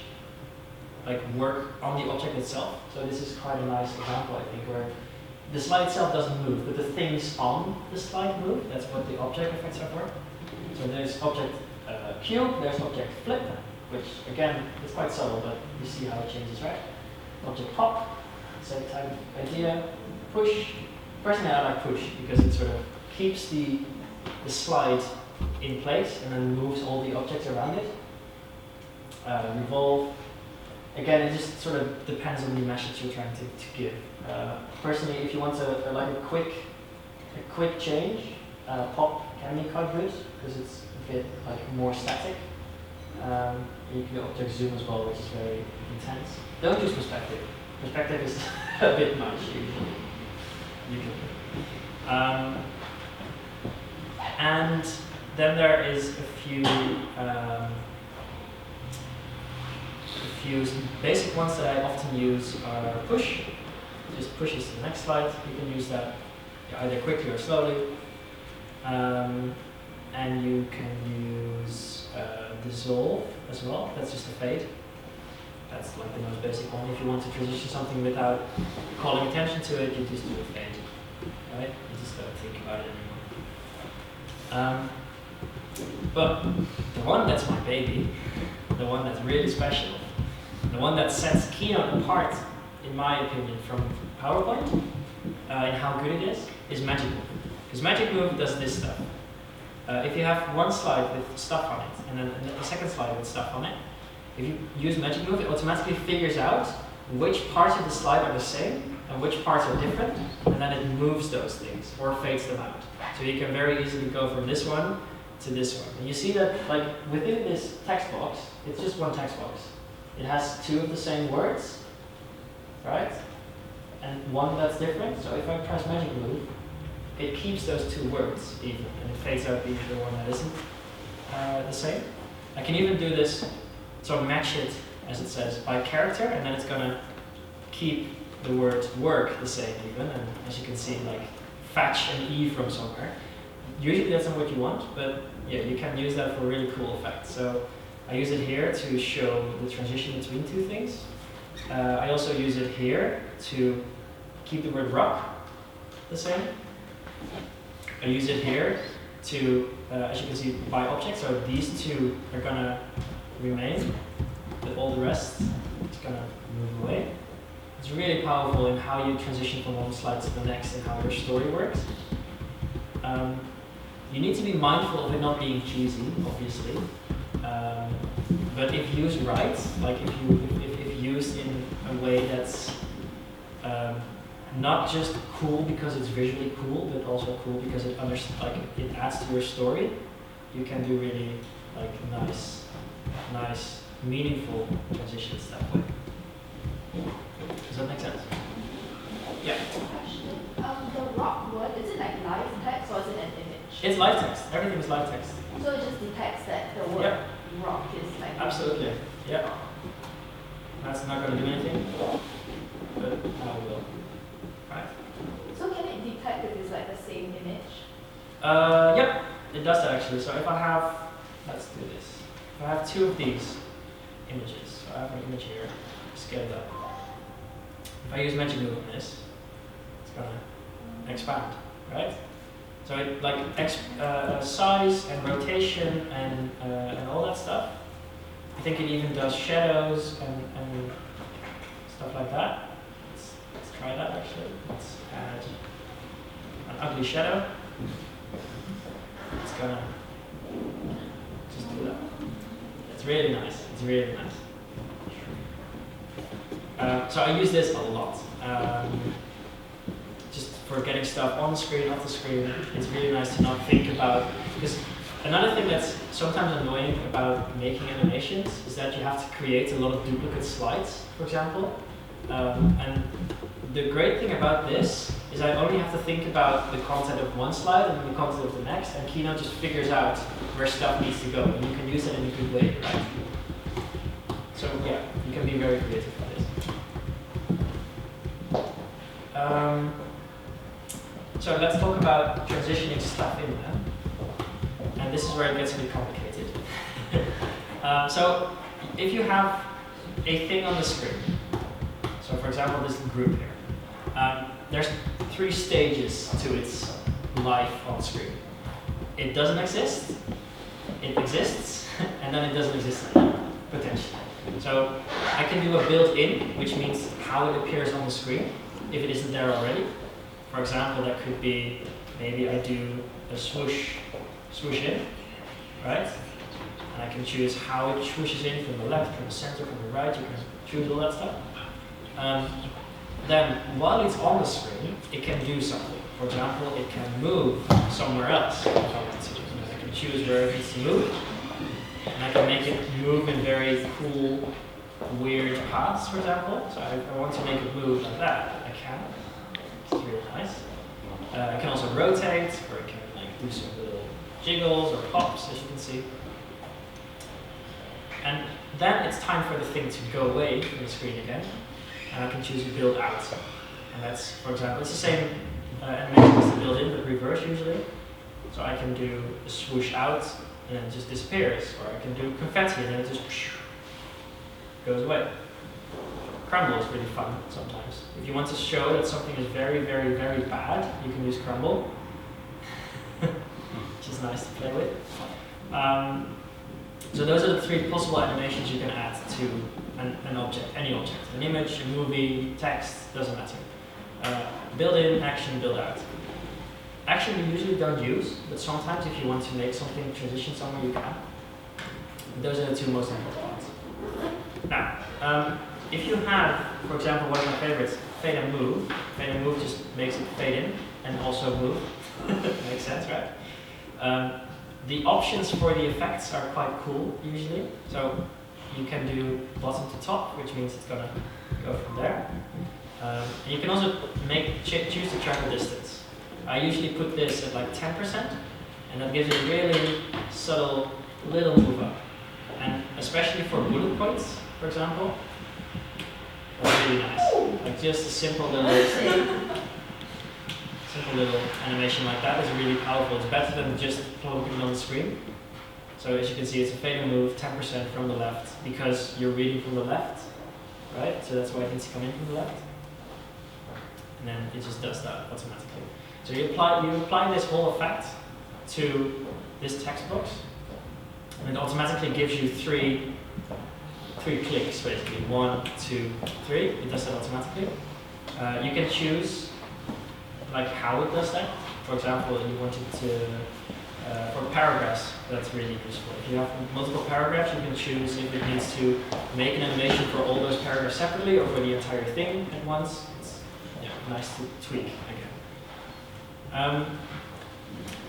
like work on the object itself. So this is quite a nice example, I think, where the slide itself doesn't move, but the things on the slide move. That's what the object effects are for. So there's object cube, there's object flip, which again is quite subtle, but you see how it changes, right? Object pop, same type of idea. Push. Personally, I like push because it sort of keeps the slide in place and then moves all the objects around it. Revolve. Again, it just sort of depends on the message you're trying to give. Personally, if you want like a quick change, pop can be quite good because it's a bit like more static. You can do object zoom as well, which is very intense. Don't use perspective. Perspective is a bit much usually. And then there is a few basic ones that I often use are push. Just pushes to the next slide. You can use that either quickly or slowly. And you can use dissolve as well. That's just a fade. That's like the most basic one. If you want to transition something without calling attention to it, you just do a fade. Right? You just don't think about it anymore. But the one that's my baby, the one that's really special, the one that sets Keynote apart, in my opinion, from PowerPoint, and how good it is Magic Move. Because Magic Move does this stuff. If you have one slide with stuff on it, and then a second slide with stuff on it, if you use Magic Move, it automatically figures out which parts of the slide are the same and which parts are different, and then it moves those things or fades them out. So you can very easily go from this one to this one. And you see that, like, within this text box, it's just one text box. It has two of the same words, right? And one that's different. So if I press Magic Move, it keeps those two words even, and it fades out the one that isn't the same. I can even do this, so match it, as it says, by character, and then it's gonna keep the word work the same even, and as you can see, like, fetch an E from somewhere. Usually that's not what you want, but yeah, you can use that for really cool effects. So I use it here to show the transition between two things. I also use it here to keep the word rock the same. I use it here to, as you can see, by object, so these two are gonna remain, but all the rest is gonna move away. It's really powerful in how you transition from one slide to the next and how your story works. You need to be mindful of it not being cheesy, obviously. But if used right, like if used in a way that's not just cool because it's visually cool, but also cool because it adds to your story, you can do really like nice, meaningful transitions that way. Does that make sense? Yeah. The rock word, is it like live text or is it an image? It's live text. Everything is live text. So it just detects that the word rock is like... Absolutely. Yeah. That's not going to do anything, but now it will. Right. So can it detect if it's like the same image? Yep. It does that actually. So if I have, let's do this. If I have two of these images, so I have an image here, scale it up. If I use Magic Move on this, it's gonna expand, right? So it like size and rotation and all that stuff. I think it even does shadows and stuff like that. Let's try that actually. Let's add an ugly shadow. It's gonna just do that. It's really nice. It's really nice. So I use this a lot. just for getting stuff on the screen, off the screen. It's really nice to not think about, because another thing that's sometimes annoying about making animations is that you have to create a lot of duplicate slides, for example. And the great thing about this is I only have to think about the content of one slide and then the content of the next, and Keynote just figures out where stuff needs to go, and you can use it in a good way, right? So yeah, you can be very creative with this. So let's talk about transitioning stuff in there. And this is where it gets a bit complicated. So if you have a thing on the screen, so for example this group here, there's 3 stages to its life on the screen. It doesn't exist, it exists, and then it doesn't exist anymore, potentially. So I can do a built-in, which means how it appears on the screen, if it isn't there already. For example, that could be, maybe I do a swoosh in, right? And I can choose how it swooshes in from the left, from the center, from the right. You can choose all that stuff. Then, while it's on the screen, it can do something. For example, it can move somewhere else if I want to. I can choose where it needs to move. And I can make it move in very cool, weird paths, for example. So I want to make it move like that. I can. It's really nice. I can also rotate, or I can do some little jiggles or pops, as you can see. And then it's time for the thing to go away from the screen again. And I can choose to build out. And that's, for example, it's the same animation as the build in, but reverse usually. So I can do a swoosh out, and then it just disappears. Or I can do confetti, and then it just goes away. Crumble is really fun sometimes. If you want to show that something is very, very, very bad, you can use crumble. Which is nice to play with. So those are the 3 possible animations you can add to an object, any object. An image, a movie, text, doesn't matter. Build in, action, build out. Action we usually don't use, but sometimes if you want to make something transition somewhere, you can. Those are the 2 most important ones. Now, if you have, for example, one of my favorites, fade and move. Fade and move just makes it fade in and also move. Makes sense, right? The options for the effects are quite cool, usually. So you can do bottom to top, which means it's going to go from there. And you can also choose the travel distance. I usually put this at like 10%, and that gives it a really subtle little move up. And especially for bullet points, for example, that's really nice. Like just a simple little animation like that is really powerful. It's better than just plonking it on the screen. So as you can see, it's a fade and move, 10% from the left, because you're reading from the left, right? So that's why it needs to come in from the left. And then it just does that automatically. So you apply this whole effect to this text box, and it automatically gives you three clicks, basically. 1, 2, 3. It does that automatically. You can choose like how it does that. For example, you want it to, for paragraphs, that's really useful. If you have multiple paragraphs, you can choose if it needs to make an animation for all those paragraphs separately or for the entire thing at once. It's nice to tweak again.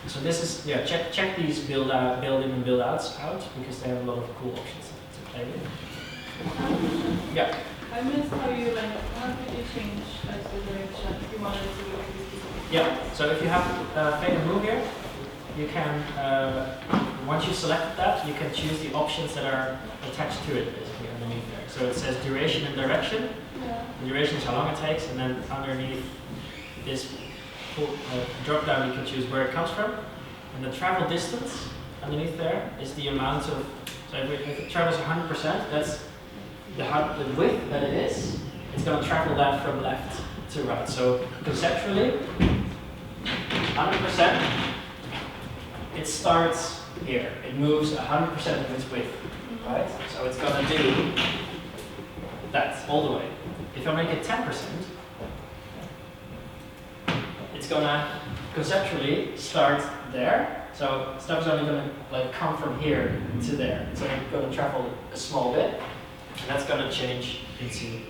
So this is, check these build in and build outs out, because they have a lot of cool options to play with. Yeah. I missed how did you change the direction if you wanted to go to this? Yeah, so if you have fade and move here, you can, once you select that, you can choose the options that are attached to it, basically, underneath there. So it says duration and direction. Yeah. The duration is how long it takes, and then underneath this drop down, you can choose where it comes from. And the travel distance underneath there is the amount of, so if it travels 100%, that's the width that it is. It's going to travel that from left to right. So conceptually, 100%, it starts here. It moves 100% of its width, right? So it's going to do that all the way. If I make it 10%, it's going to conceptually start there. So stuff is only going to come from here to there. So it's going to travel a small bit, and that's going to change into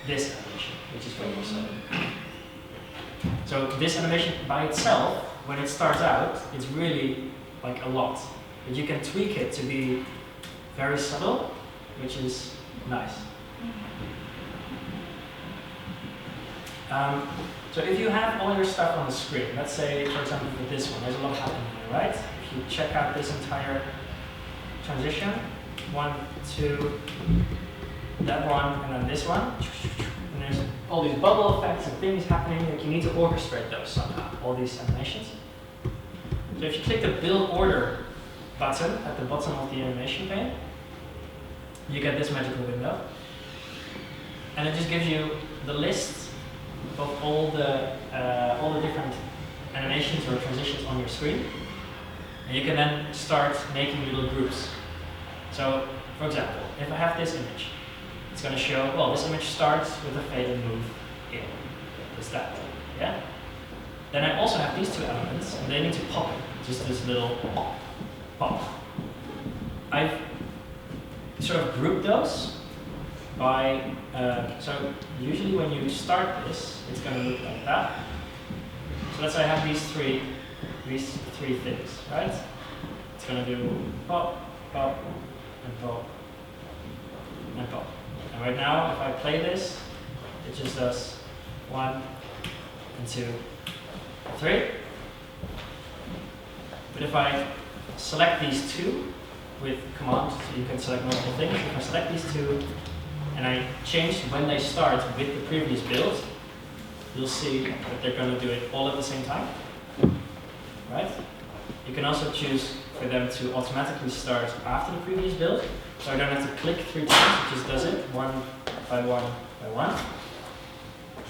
this animation, which is what we're setting. So this animation by itself, when it starts out, it's really like a lot. But you can tweak it to be very subtle, which is nice. So if you have all your stuff on the screen, let's say, for example, for this one, there's a lot happening here, right? If you check out this entire transition, 1, 2, that one, and then this one, and there's all these bubble effects and things happening, like you need to orchestrate those somehow, all these animations. So if you click the build order button at the bottom of the animation pane, you get this magical window. And it just gives you the list of all the different animations or transitions on your screen. And you can then start making little groups. So, for example, if I have this image, it's going to show, well, this image starts with a fade and move in. Just that, yeah? Then I also have these two elements, and they need to pop in. Just this little pop. I've sort of grouped those by, so usually when you start this, it's going to look like that. So let's say I have these three things, right? It's going to do pop, pop, and pop, and pop. And right now, if I play this, it just does 1, and 2, and 3. But if I select these two with commands, so you can select multiple things, if I select these two, and I change when they start with the previous build, you'll see that they're going to do it all at the same time, right? You can also choose for them to automatically start after the previous build, so I don't have to click 3 times, it just does it one by one by one.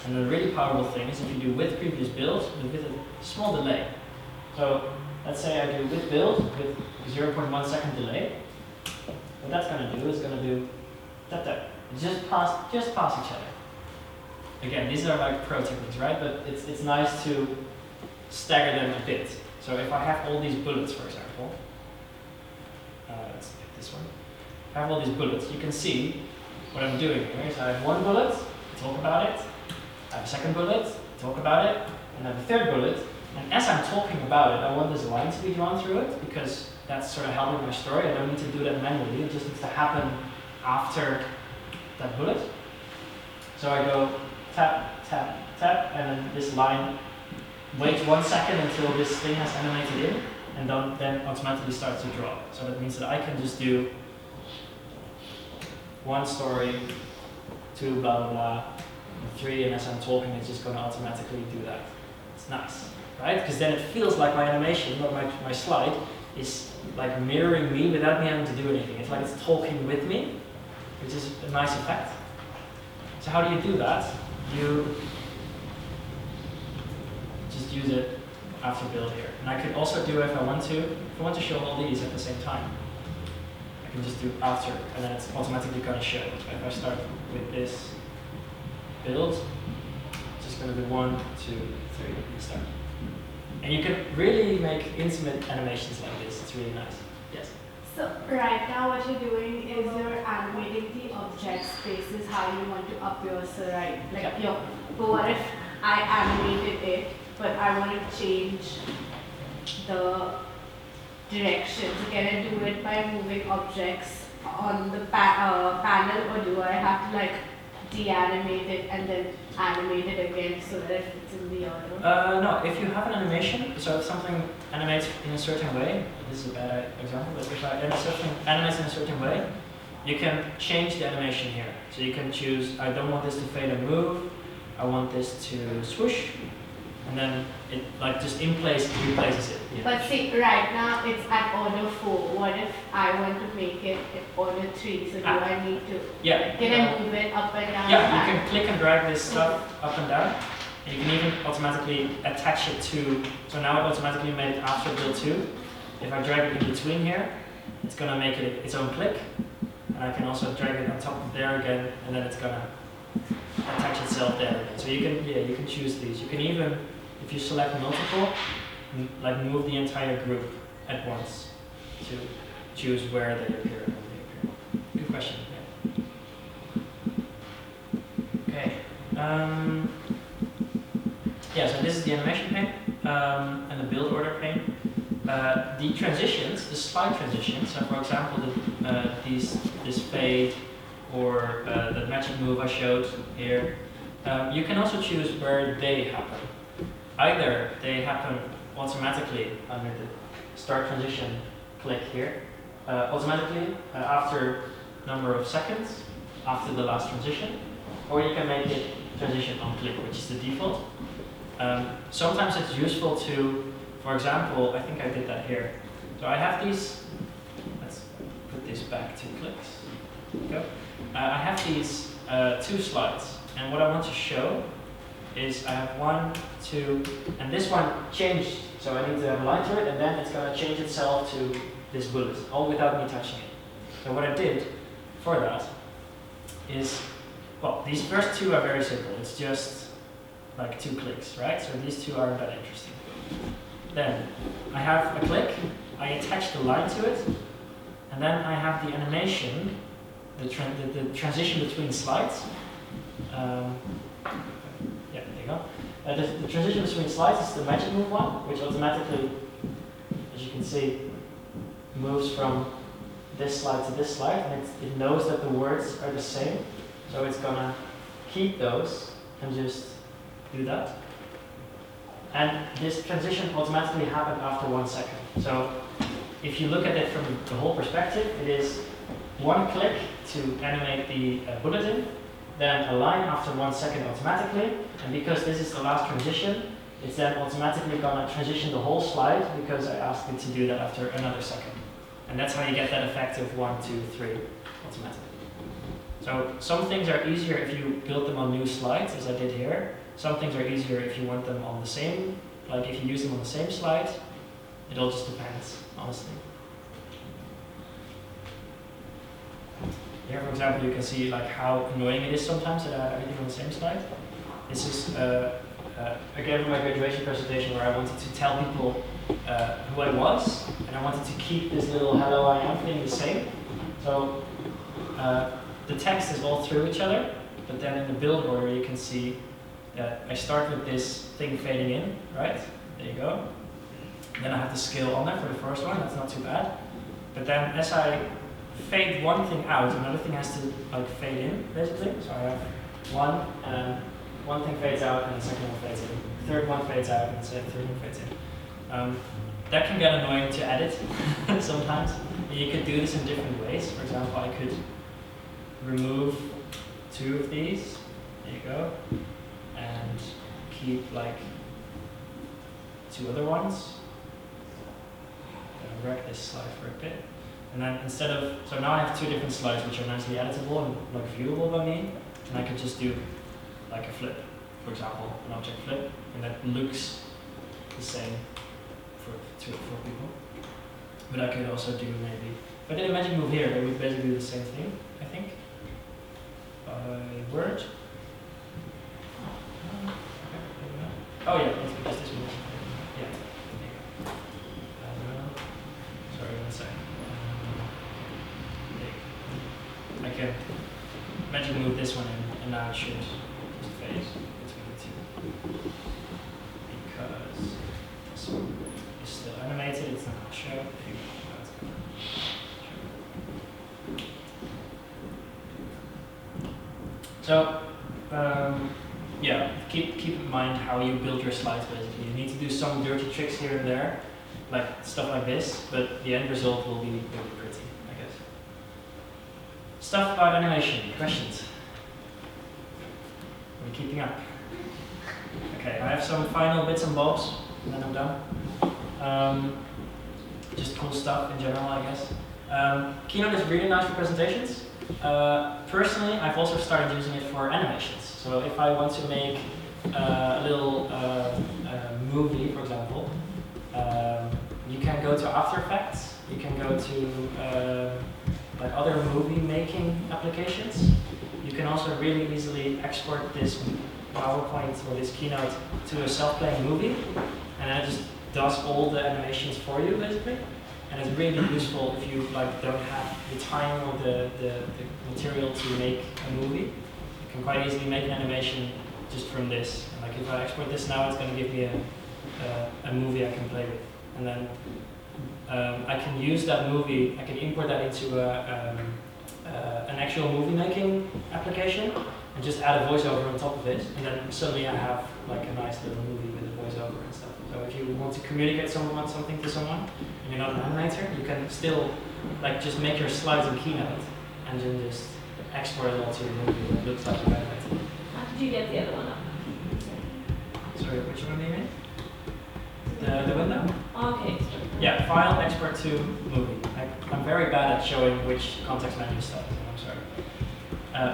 And the really powerful thing is if you do with previous build, with a small delay. So let's say I do with build with 0.1 second delay. What that's going to do is going to do that. Just pass each other. Again, these are like pro techniques, right? But it's nice to stagger them a bit. So if I have all these bullets, for example, let's pick this one. If I have all these bullets, you can see what I'm doing here. So I have one bullet, talk about it. I have a second bullet, talk about it, and I have a third bullet. And as I'm talking about it, I want this line to be drawn through it because that's sort of helping my story. I don't need to do that manually. It just needs to happen after that bullet. So I go tap, tap, tap, and then this line waits 1 second until this thing has animated in, and then automatically starts to draw. So that means that I can just do 1 story, 2 blah blah blah, 3, and as I'm talking, it's just going to automatically do that. It's nice, right? Because then it feels like my animation, or my slide, is like mirroring me without me having to do anything. It's like it's talking with me, which is a nice effect. So how do you do that? You just use it after build here. And I could also do it if I want to show all these at the same time. I can just do after, and then it's automatically going to show. So if I start with this build, it's just going to do 1, 2, 3, and start. And you can really make intimate animations like this. It's really nice. Yes? So right now what you're doing is you're animating the object spaces how you want to appear. So but what if I animated it, but I want to change the direction? So can I do it by moving objects on the panel, or do I have to like de-animate it and then animate it again so that it fits in the order? No, if you have an animation, so if something animates in a certain way, this is a bad example, but if something animates in a certain way, you can change the animation here. So you can choose, I don't want this to fade and move, I want this to swoosh, and then it like just in place replaces it. Yeah. But see, right now it's at order 4. What if I want to make it at order 3? So do I need to? Yeah. Can I move it up and down? Yeah, you can click and drag this stuff up and down. And you can even automatically attach it to. So now it automatically made it after build 2. If I drag it in between here, it's gonna make it its own click. And I can also drag it on top of there again, and then it's gonna attach itself there again. So you can choose these. You can even, if you select multiple, like move the entire group at once to choose where they appear and when they appear. Good question. Yeah. Okay. Yeah, so this is the animation pane and the build order pane. The transitions, the slide transitions, so for example, this fade or the magic move I showed here, you can also choose where they happen. Either they happen automatically under the start transition click here, automatically after number of seconds after the last transition, or you can make it transition on click, which is the default. Sometimes it's useful to, for example, I think I did that here. So I have these, let's put this back 2 clicks. There we go. I have these 2 slides, and what I want to show is I have 1, 2, and this one changed, so I need to have a line to it, and then it's going to change itself to this bullet, all without me touching it. So what I did for that is, well, these first 2 are very simple. It's just like 2 clicks, right? So these 2 aren't that interesting. Then I have a click, I attach the line to it, and then I have the animation, the transition between slides. Yeah, there you go. The transition between slides is the magic move one, which automatically, as you can see, moves from this slide to this slide, and it knows that the words are the same, so it's gonna keep those and just do that. And this transition automatically happened after 1 second. So if you look at it from the whole perspective, it is 1 click to animate the bulletin, then a line after 1 second automatically, and because this is the last transition, it's then automatically gonna transition the whole slide because I asked it to do that after another second. And that's how you get that effect of 1, 2, 3 automatically. So some things are easier if you build them on new slides, as I did here. Some things are easier if you want them on the same, like if you use them on the same slide. It all just depends, honestly. Here, for example, you can see like how annoying it is sometimes that I have everything on the same slide. This is again from my graduation presentation where I wanted to tell people who I was, and I wanted to keep this little hello I am thing the same. So the text is all through each other, but then in the build order you can see that I start with this thing fading in, right? There you go. Then I have the scale on there for the first one, that's not too bad. But then as I fade one thing out, another thing has to like fade in, basically. So I have one, and one thing fades out, and the second one fades in. The third one fades out, and the third one fades in. That can get annoying to edit sometimes. And you could do this in different ways. For example, I could remove 2 of these. There you go. And keep like 2 other ones. Gonna wreck this slide for a bit. And then instead of, so now I have 2 different slides which are nicely editable and like viewable by me. And I could just do like a flip, for example, an object flip. And that looks the same for people. But I could also do maybe, if I did a magic move here, it would basically do the same thing, I think. By word. Oh yeah, let's do this move. Yeah. Sorry, 1 second. I can magic move this one in, and now it should just fade between the 2. Because this one is still animated, it's not going to show. It's going to show. So, yeah, keep in mind how you build your slides basically. You need to do some dirty tricks here and there, like stuff like this, but the end result will be really pretty, I guess. Stuff about animation, questions? Are we keeping up? Okay, I have some final bits and bobs, and then I'm done. Just cool stuff in general, I guess. Keynote is really nice for presentations. Personally, I've also started using it for animations. So if I want to make a little movie, for example, you can go to After Effects. You can go to like other movie making applications. You can also really easily export this PowerPoint or this Keynote to a self-playing movie, and it just does all the animations for you, basically. And it's really useful if you like don't have the time or the material to make a movie. You can quite easily make an animation just from this. And like if I export this now, it's going to give me a movie I can play with. And then I can use that movie, I can import that into an actual movie making application and just add a voiceover on top of it. And then suddenly I have like a nice little movie with a voiceover and stuff. So if you want to communicate something to someone and you're not an animator, you can still like just make your slides in Keynote and then just export it all to your movie that looks like an animator. How did you get the other one up? Sorry, which one do you mean? The window? Okay. Yeah, file, export to movie. I'm very bad at showing which context menu stuff is, I'm sorry.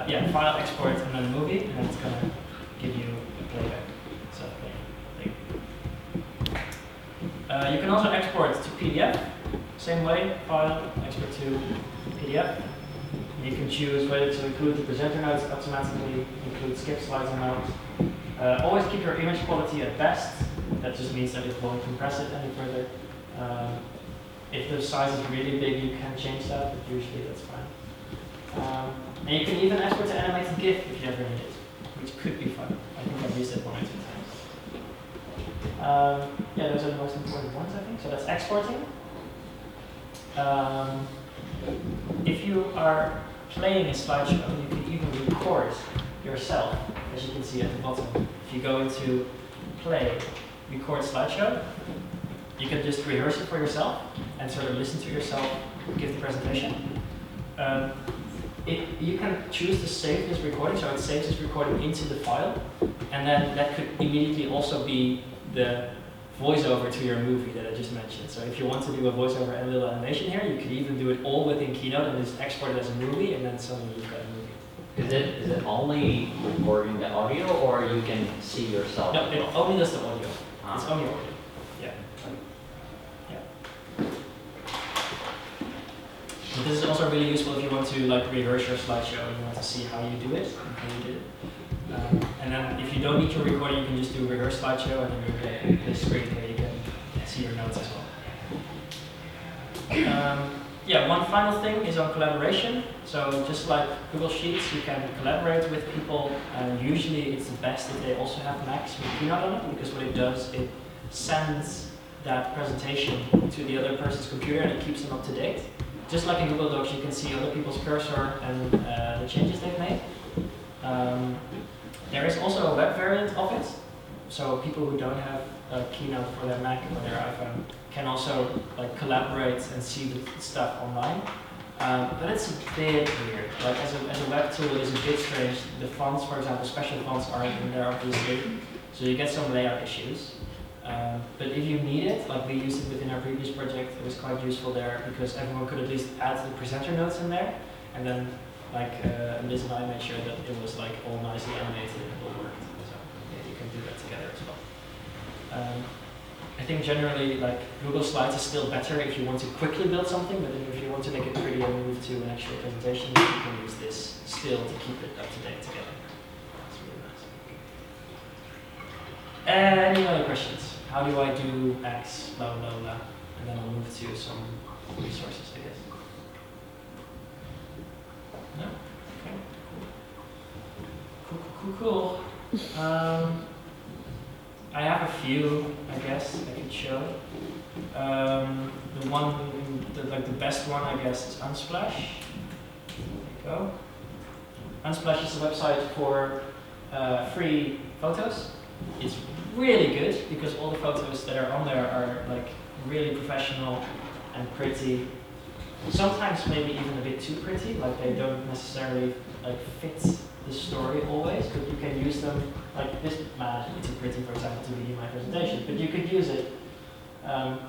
Yeah, file, export, and then movie, and it's going to give you a playback. So, you can also export to PDF, same way, file, export to PDF. You can choose whether to include the presenter notes automatically, include skip slides or notes. Always keep your image quality at best. That just means that it won't compress it any further. If the size is really big, you can change that, but usually that's fine. And you can even export to animated GIF if you ever need it, which could be fun. I think I've used it 1 or 2 times. Yeah, those are the most important ones, I think. So that's exporting. If you are playing a slideshow, you can even record yourself, as you can see at the bottom. If you go into play, record slideshow, you can just rehearse it for yourself and sort of listen to yourself give the presentation. You can choose to save this recording, so it saves this recording into the file, and then that could immediately also be the voiceover to your movie that I just mentioned. So if you want to do a voiceover and a little animation here, you could even do it all within Keynote and just export it as a movie, and then suddenly you've got a movie. Is it only recording the audio, or you can see yourself? No, it only does the audio. Ah. It's only audio. Yeah. Yeah. But this is also really useful if you want to like rehearse your slideshow and you want to see how you do it and how you did it. And then if you don't need your recording, you can just do a rehearse slideshow and then you're the screen where you can see your notes as well. Yeah, one final thing is on collaboration. So just like Google Sheets, you can collaborate with people. Usually it's the best if they also have Macs with Keynote on it, because what it does, it sends that presentation to the other person's computer and it keeps them up to date. Just like in Google Docs, you can see other people's cursor and the changes they've made. There is also a web variant of it, so people who don't have a Keynote for their Mac or their iPhone can also like collaborate and see the stuff online. But it's a bit weird. Like as a web tool, it is a bit strange. The fonts, for example, special fonts aren't in there obviously, so you get some layout issues. But if you need it, like we used it within our previous project, it was quite useful there because everyone could at least add the presenter notes in there, and then like Liz and I made sure that it was like all nicely animated and it all worked. So yeah, you can do that together as well. I think generally like Google Slides is still better if you want to quickly build something, but then if you want to make it pretty and move to an actual presentation, you can use this still to keep it up to date together. That's really nice. Any other questions? How do I do X, blah, blah, blah, and then I'll move to some resources, I guess. No? Okay. Cool. I have a few, I guess, I could show. The best one, I guess, is Unsplash. There you go. Unsplash is a website for free photos. It's really good because all the photos that are on there are like really professional and pretty. Sometimes maybe even a bit too pretty, like they don't necessarily like fit the story always, but you can use them. Like this man is too pretty, for example, to be in my presentation, but you could use it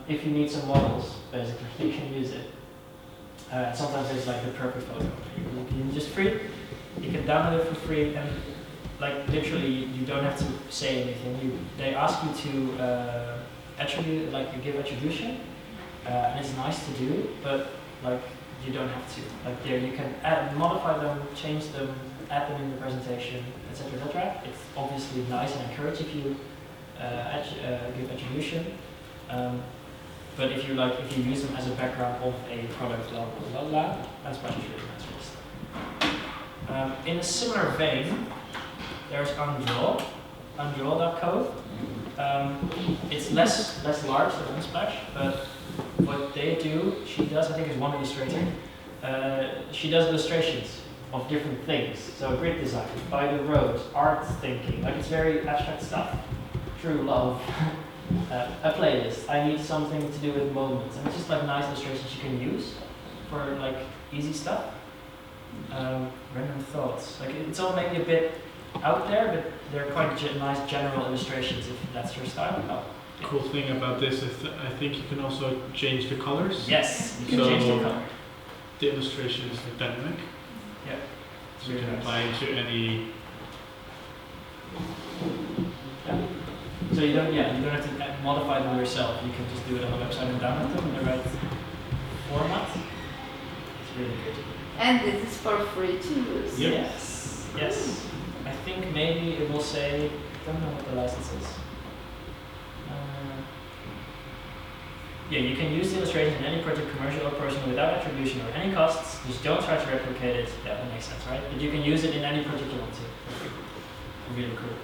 if you need some models. Basically, you can use it. Sometimes it's like the perfect photo. You can just free. You can download it for free, and like literally, you don't have to say anything. They ask you to attribute, like you give attribution, and it's nice to do, but like you don't have to. Like there, you can modify them, change them, add them in the presentation, etc., etc. It's obviously nice and encourage if you give attribution. But if you use them as a background of a product, blah blah blah blah, that's pretty really nice for this. In a similar vein, there's Undraw. undraw.co. It's less large than Unsplash, but what they do, she does, I think, is one illustrator. She does illustrations of different things. So grid design, by the road, art thinking, like it's very abstract stuff. True love, a playlist. I need something to do with moments, and it's just like nice illustrations you can use for like easy stuff. Random thoughts, like it's all maybe a bit out there, but they're quite nice general illustrations if that's your style. Oh. Cool thing about this is that I think you can also change the colors. Yes, you can So change the color. the illustration is dynamic. Yeah. So you can apply it to any. Yeah. So you don't have to modify them yourself. You can just do it on the website and download them in the right format. It's really good. And this is for free to use. Yep. Yes. Yes. I think maybe it will say. I don't know what the license is. Yeah, you can use the illustration in any project, commercial or personal, without attribution or any costs. Just don't try to replicate it. Yeah, that makes sense, right? But you can use it in any project you want to. Really cool.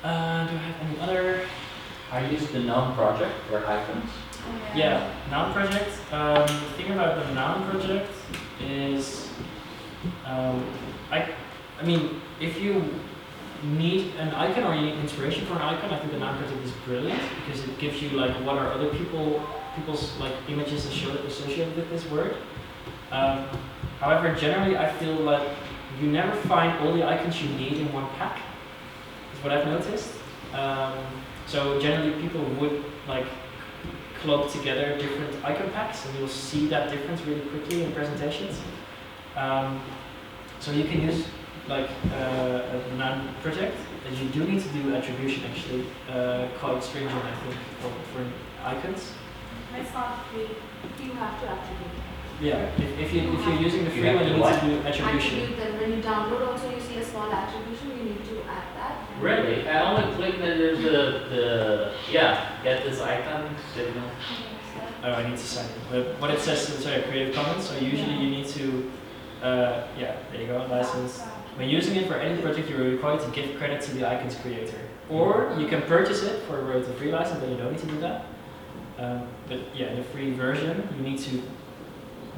Do I have any other? I use the noun project for icons. Yeah, noun project. The thing about the noun project is, I mean, if you need an icon or you need inspiration for an icon, I think the noun project is brilliant because it gives you like what are other people's like images associated with this word. However, generally I feel like you never find all the icons you need in one pack. Is what I've noticed. So generally people would like club together different icon packs, and you'll see that difference really quickly in presentations. So you can use like a noun project, and you do need to do attribution actually, quite stringent I think for icons. It's not free. You have to attribute. Yeah, if you're using the You free have one, to you need what? to do attribution. Attribute, then when you download also you see a small attribution, you need to add that. Really? I only click and there's get this icon signal. Oh, I need to sign it. But what it says is Creative Commons, so usually you need to, there you go, license. When using it for any project, you're required to give credit to the icon's creator. Or you can purchase it for a royalty-free license, then you don't need to do that. But yeah, in the free version, you need to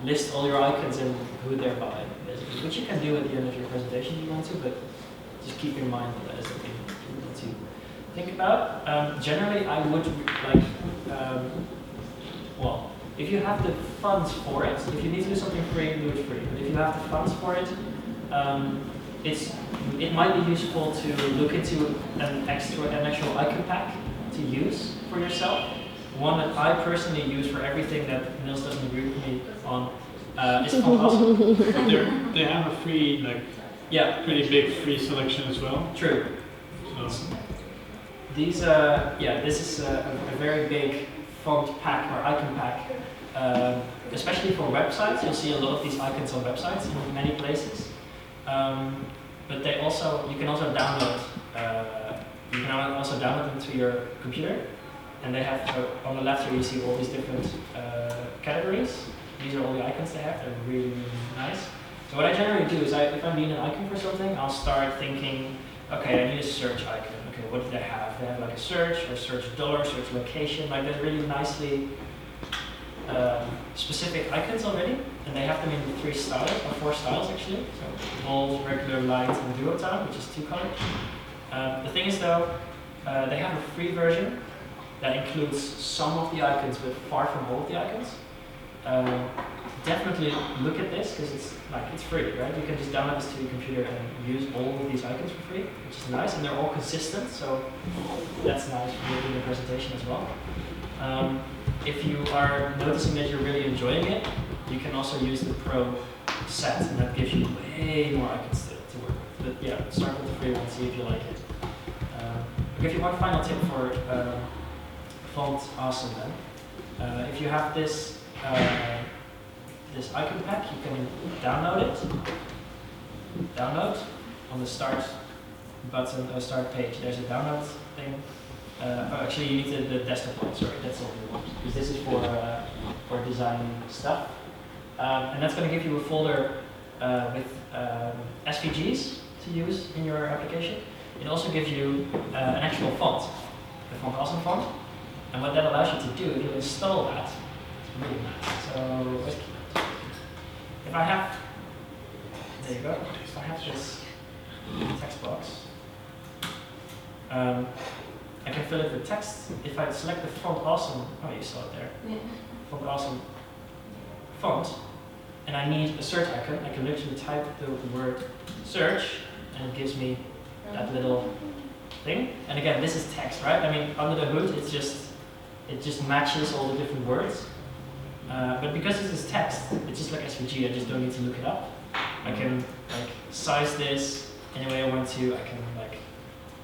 list all your icons and who they're by, basically. Which you can do at the end of your presentation if you want to, but just keep in mind that that is something you need to think about. Generally, I would like, well, if you have the funds for it, if you need to do something free, do it free. But if you have the funds for it, it might be useful to look into an actual icon pack to use for yourself. One that I personally use for everything that Niels doesn't agree with me on is Font Awesome. They have a free, like, pretty big free selection as well. True. So These, this is a very big font pack or icon pack, especially for websites. You'll see a lot of these icons on websites in many places. But they also, you can also download. You can also download them to your computer, and they have on the left here you see all these different categories. These are all the icons they have. They're really, really nice. So what I generally do is, if I need an icon for something, I'll start thinking, okay, I need a search icon. Okay, what do they have? They have like a search or search dollar, search location. Like there's really nicely specific icons already, and they have them in 3 styles or 4 styles actually. So bold, regular, light, and duotone, which is 2 colors. The thing is though, they have a free version that includes some of the icons, but far from all of the icons. Definitely look at this because it's free, right? You can just download this to your computer and use all of these icons for free, which is nice, and they're all consistent, so that's nice for doing the presentation as well. If you are noticing that you're really enjoying it, you can also use the Pro set, and that gives you way more icons to work with. But yeah, start with the free one, see if you like it. I'll give you one final tip for Font Awesome then. If you have this this icon pack, you can download it. Download on the start button, start page. There's a download thing. Actually, you need the desktop one. Sorry, that's all you want. Because this is for designing stuff, and that's going to give you a folder with SVGs to use in your application. it also gives you an actual font, the Font Awesome font. And what that allows you to do, if you install that, it's really nice. So where's Keynote? If I have, there you go. If I have this text box, I can fill it with text. If I select the Font Awesome, oh, you saw it there. Yeah. Font Awesome font, and I need a search icon, I can literally type the word search, and it gives me that little thing. And again, this is text, right? I mean, under the hood, it just matches all the different words. But because this is text, it's just like SVG. I just don't need to look it up. I can like size this any way I want to. I can like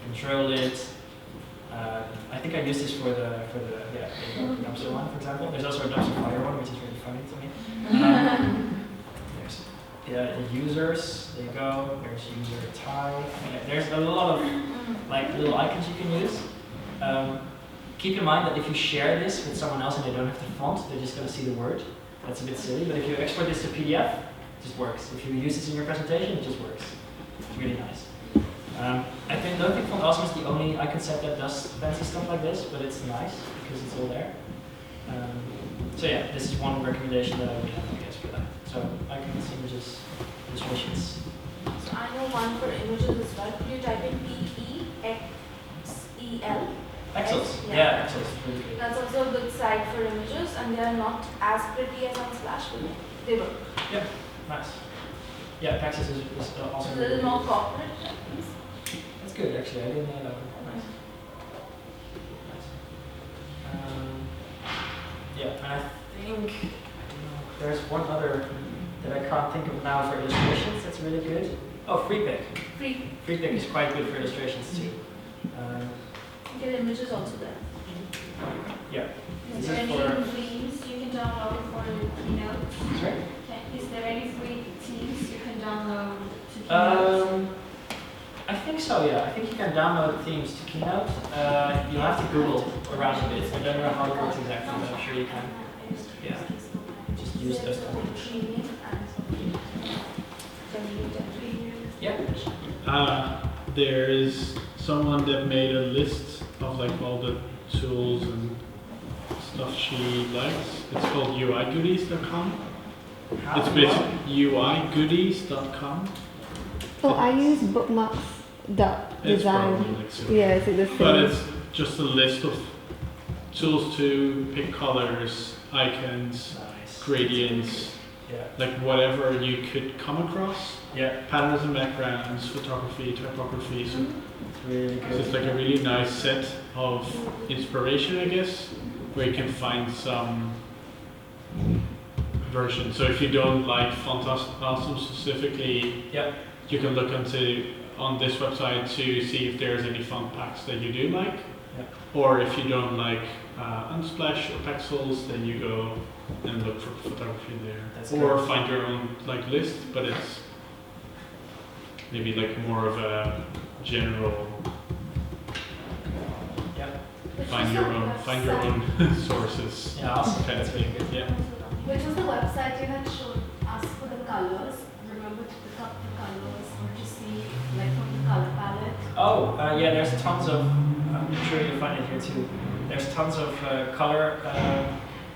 control it. I think I use this for the dumpster one, for example. There's also a dumpster fire one, which is really funny to me. There's the users. There you go. There's user type. Yeah, there's a lot of like little icons you can use. Keep in mind that if you share this with someone else and they don't have the font, they're just going to see the word. That's a bit silly. But if you export this to PDF, it just works. If you use this in your presentation, it just works. It's really nice. I don't think Font Awesome is the only icon set that does fancy stuff like this, but it's nice because it's all there. So yeah, this is one recommendation that I would have, I guess, for that. So icons, images, illustrations. So I know one for images as well. Could you type in PEXEL? Pexels. Yeah. Yeah, Pexels is really good. That's also a good site for images, and they are not as pretty as Unsplash, but they work. Yep, nice. Yeah, Pexels is also So a really little good. more corporate. That's good, actually. I didn't know that one. Nice. Yeah, and I think there's one other that I can't think of now for illustrations that's really good. Oh, FreePic. FreePic is quite good for illustrations too. You get images also there. Yeah. Is This there is any for. themes you can download for Keynotes? Sorry? Is there any free themes you can download to Keynotes? I think so, yeah. I think you can download themes to Keynote. You'll have to Google around a bit. I don't know how it works exactly, but I'm sure you can. Yeah. Just use those tools. Yeah. There is someone that made a list of like all the tools and stuff she likes. It's called UIgoodies.com. It's basically UIgoodies.com. Oh, I use bookmarks. It's Design. probably like similar. Yeah, is it the same? But it's just a list of tools to pick colors, icons, Nice. gradients, Yeah. like whatever you could come across. Yeah. Patterns and backgrounds, photography, typography. So It's really good. it's like a really nice set of inspiration, I guess, where you can find some version. So if you don't like Font Awesome specifically, Yep. you can look on this website to see if there's any font packs that you do like. Yep. Or if you don't like Unsplash or Pexels, then you go and look for photography there. That's or good. find your own like list, but it's maybe like more of a general Yep. find your own sources. Yeah, awesome. Kind of That's really thing. good. Yeah. Which was the website you had shown us for the colors? Remember to pick up the colors or to see like from the color palette? Oh, yeah, there's tons of, I'm sure you'll find it here too. There's tons of color,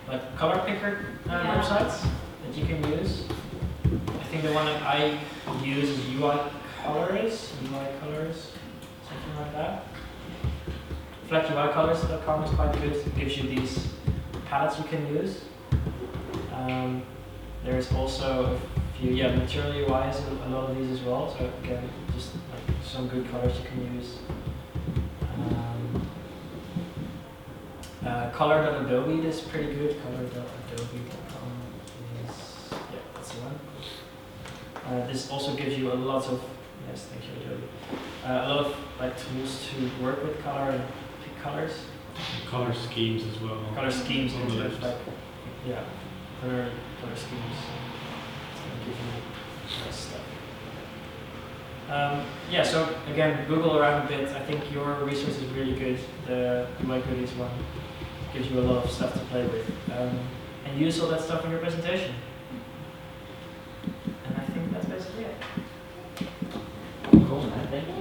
like color picker Yeah. websites that you can use. I think the one that I use is UI Colors, something like that. FlatUIColors.com is quite good. It gives you these palettes you can use. There's also a few, Material UI has a lot of these as well. So again, just like some good colors you can use. Color.adobe is pretty good. Color.adobe.com is, that's the one. This also gives you a lot of, yes, thank you, Adobe. A lot of like tools to work with color and pick colors. Color schemes as well. Color schemes On the and left. like, color schemes. It's gonna give you nice stuff. So again, Google around a bit. I think your resource is really good. The UIGoodies one gives you a lot of stuff to play with. And use all that stuff in your presentation. And I think that's basically it. Cool, man. Thank you.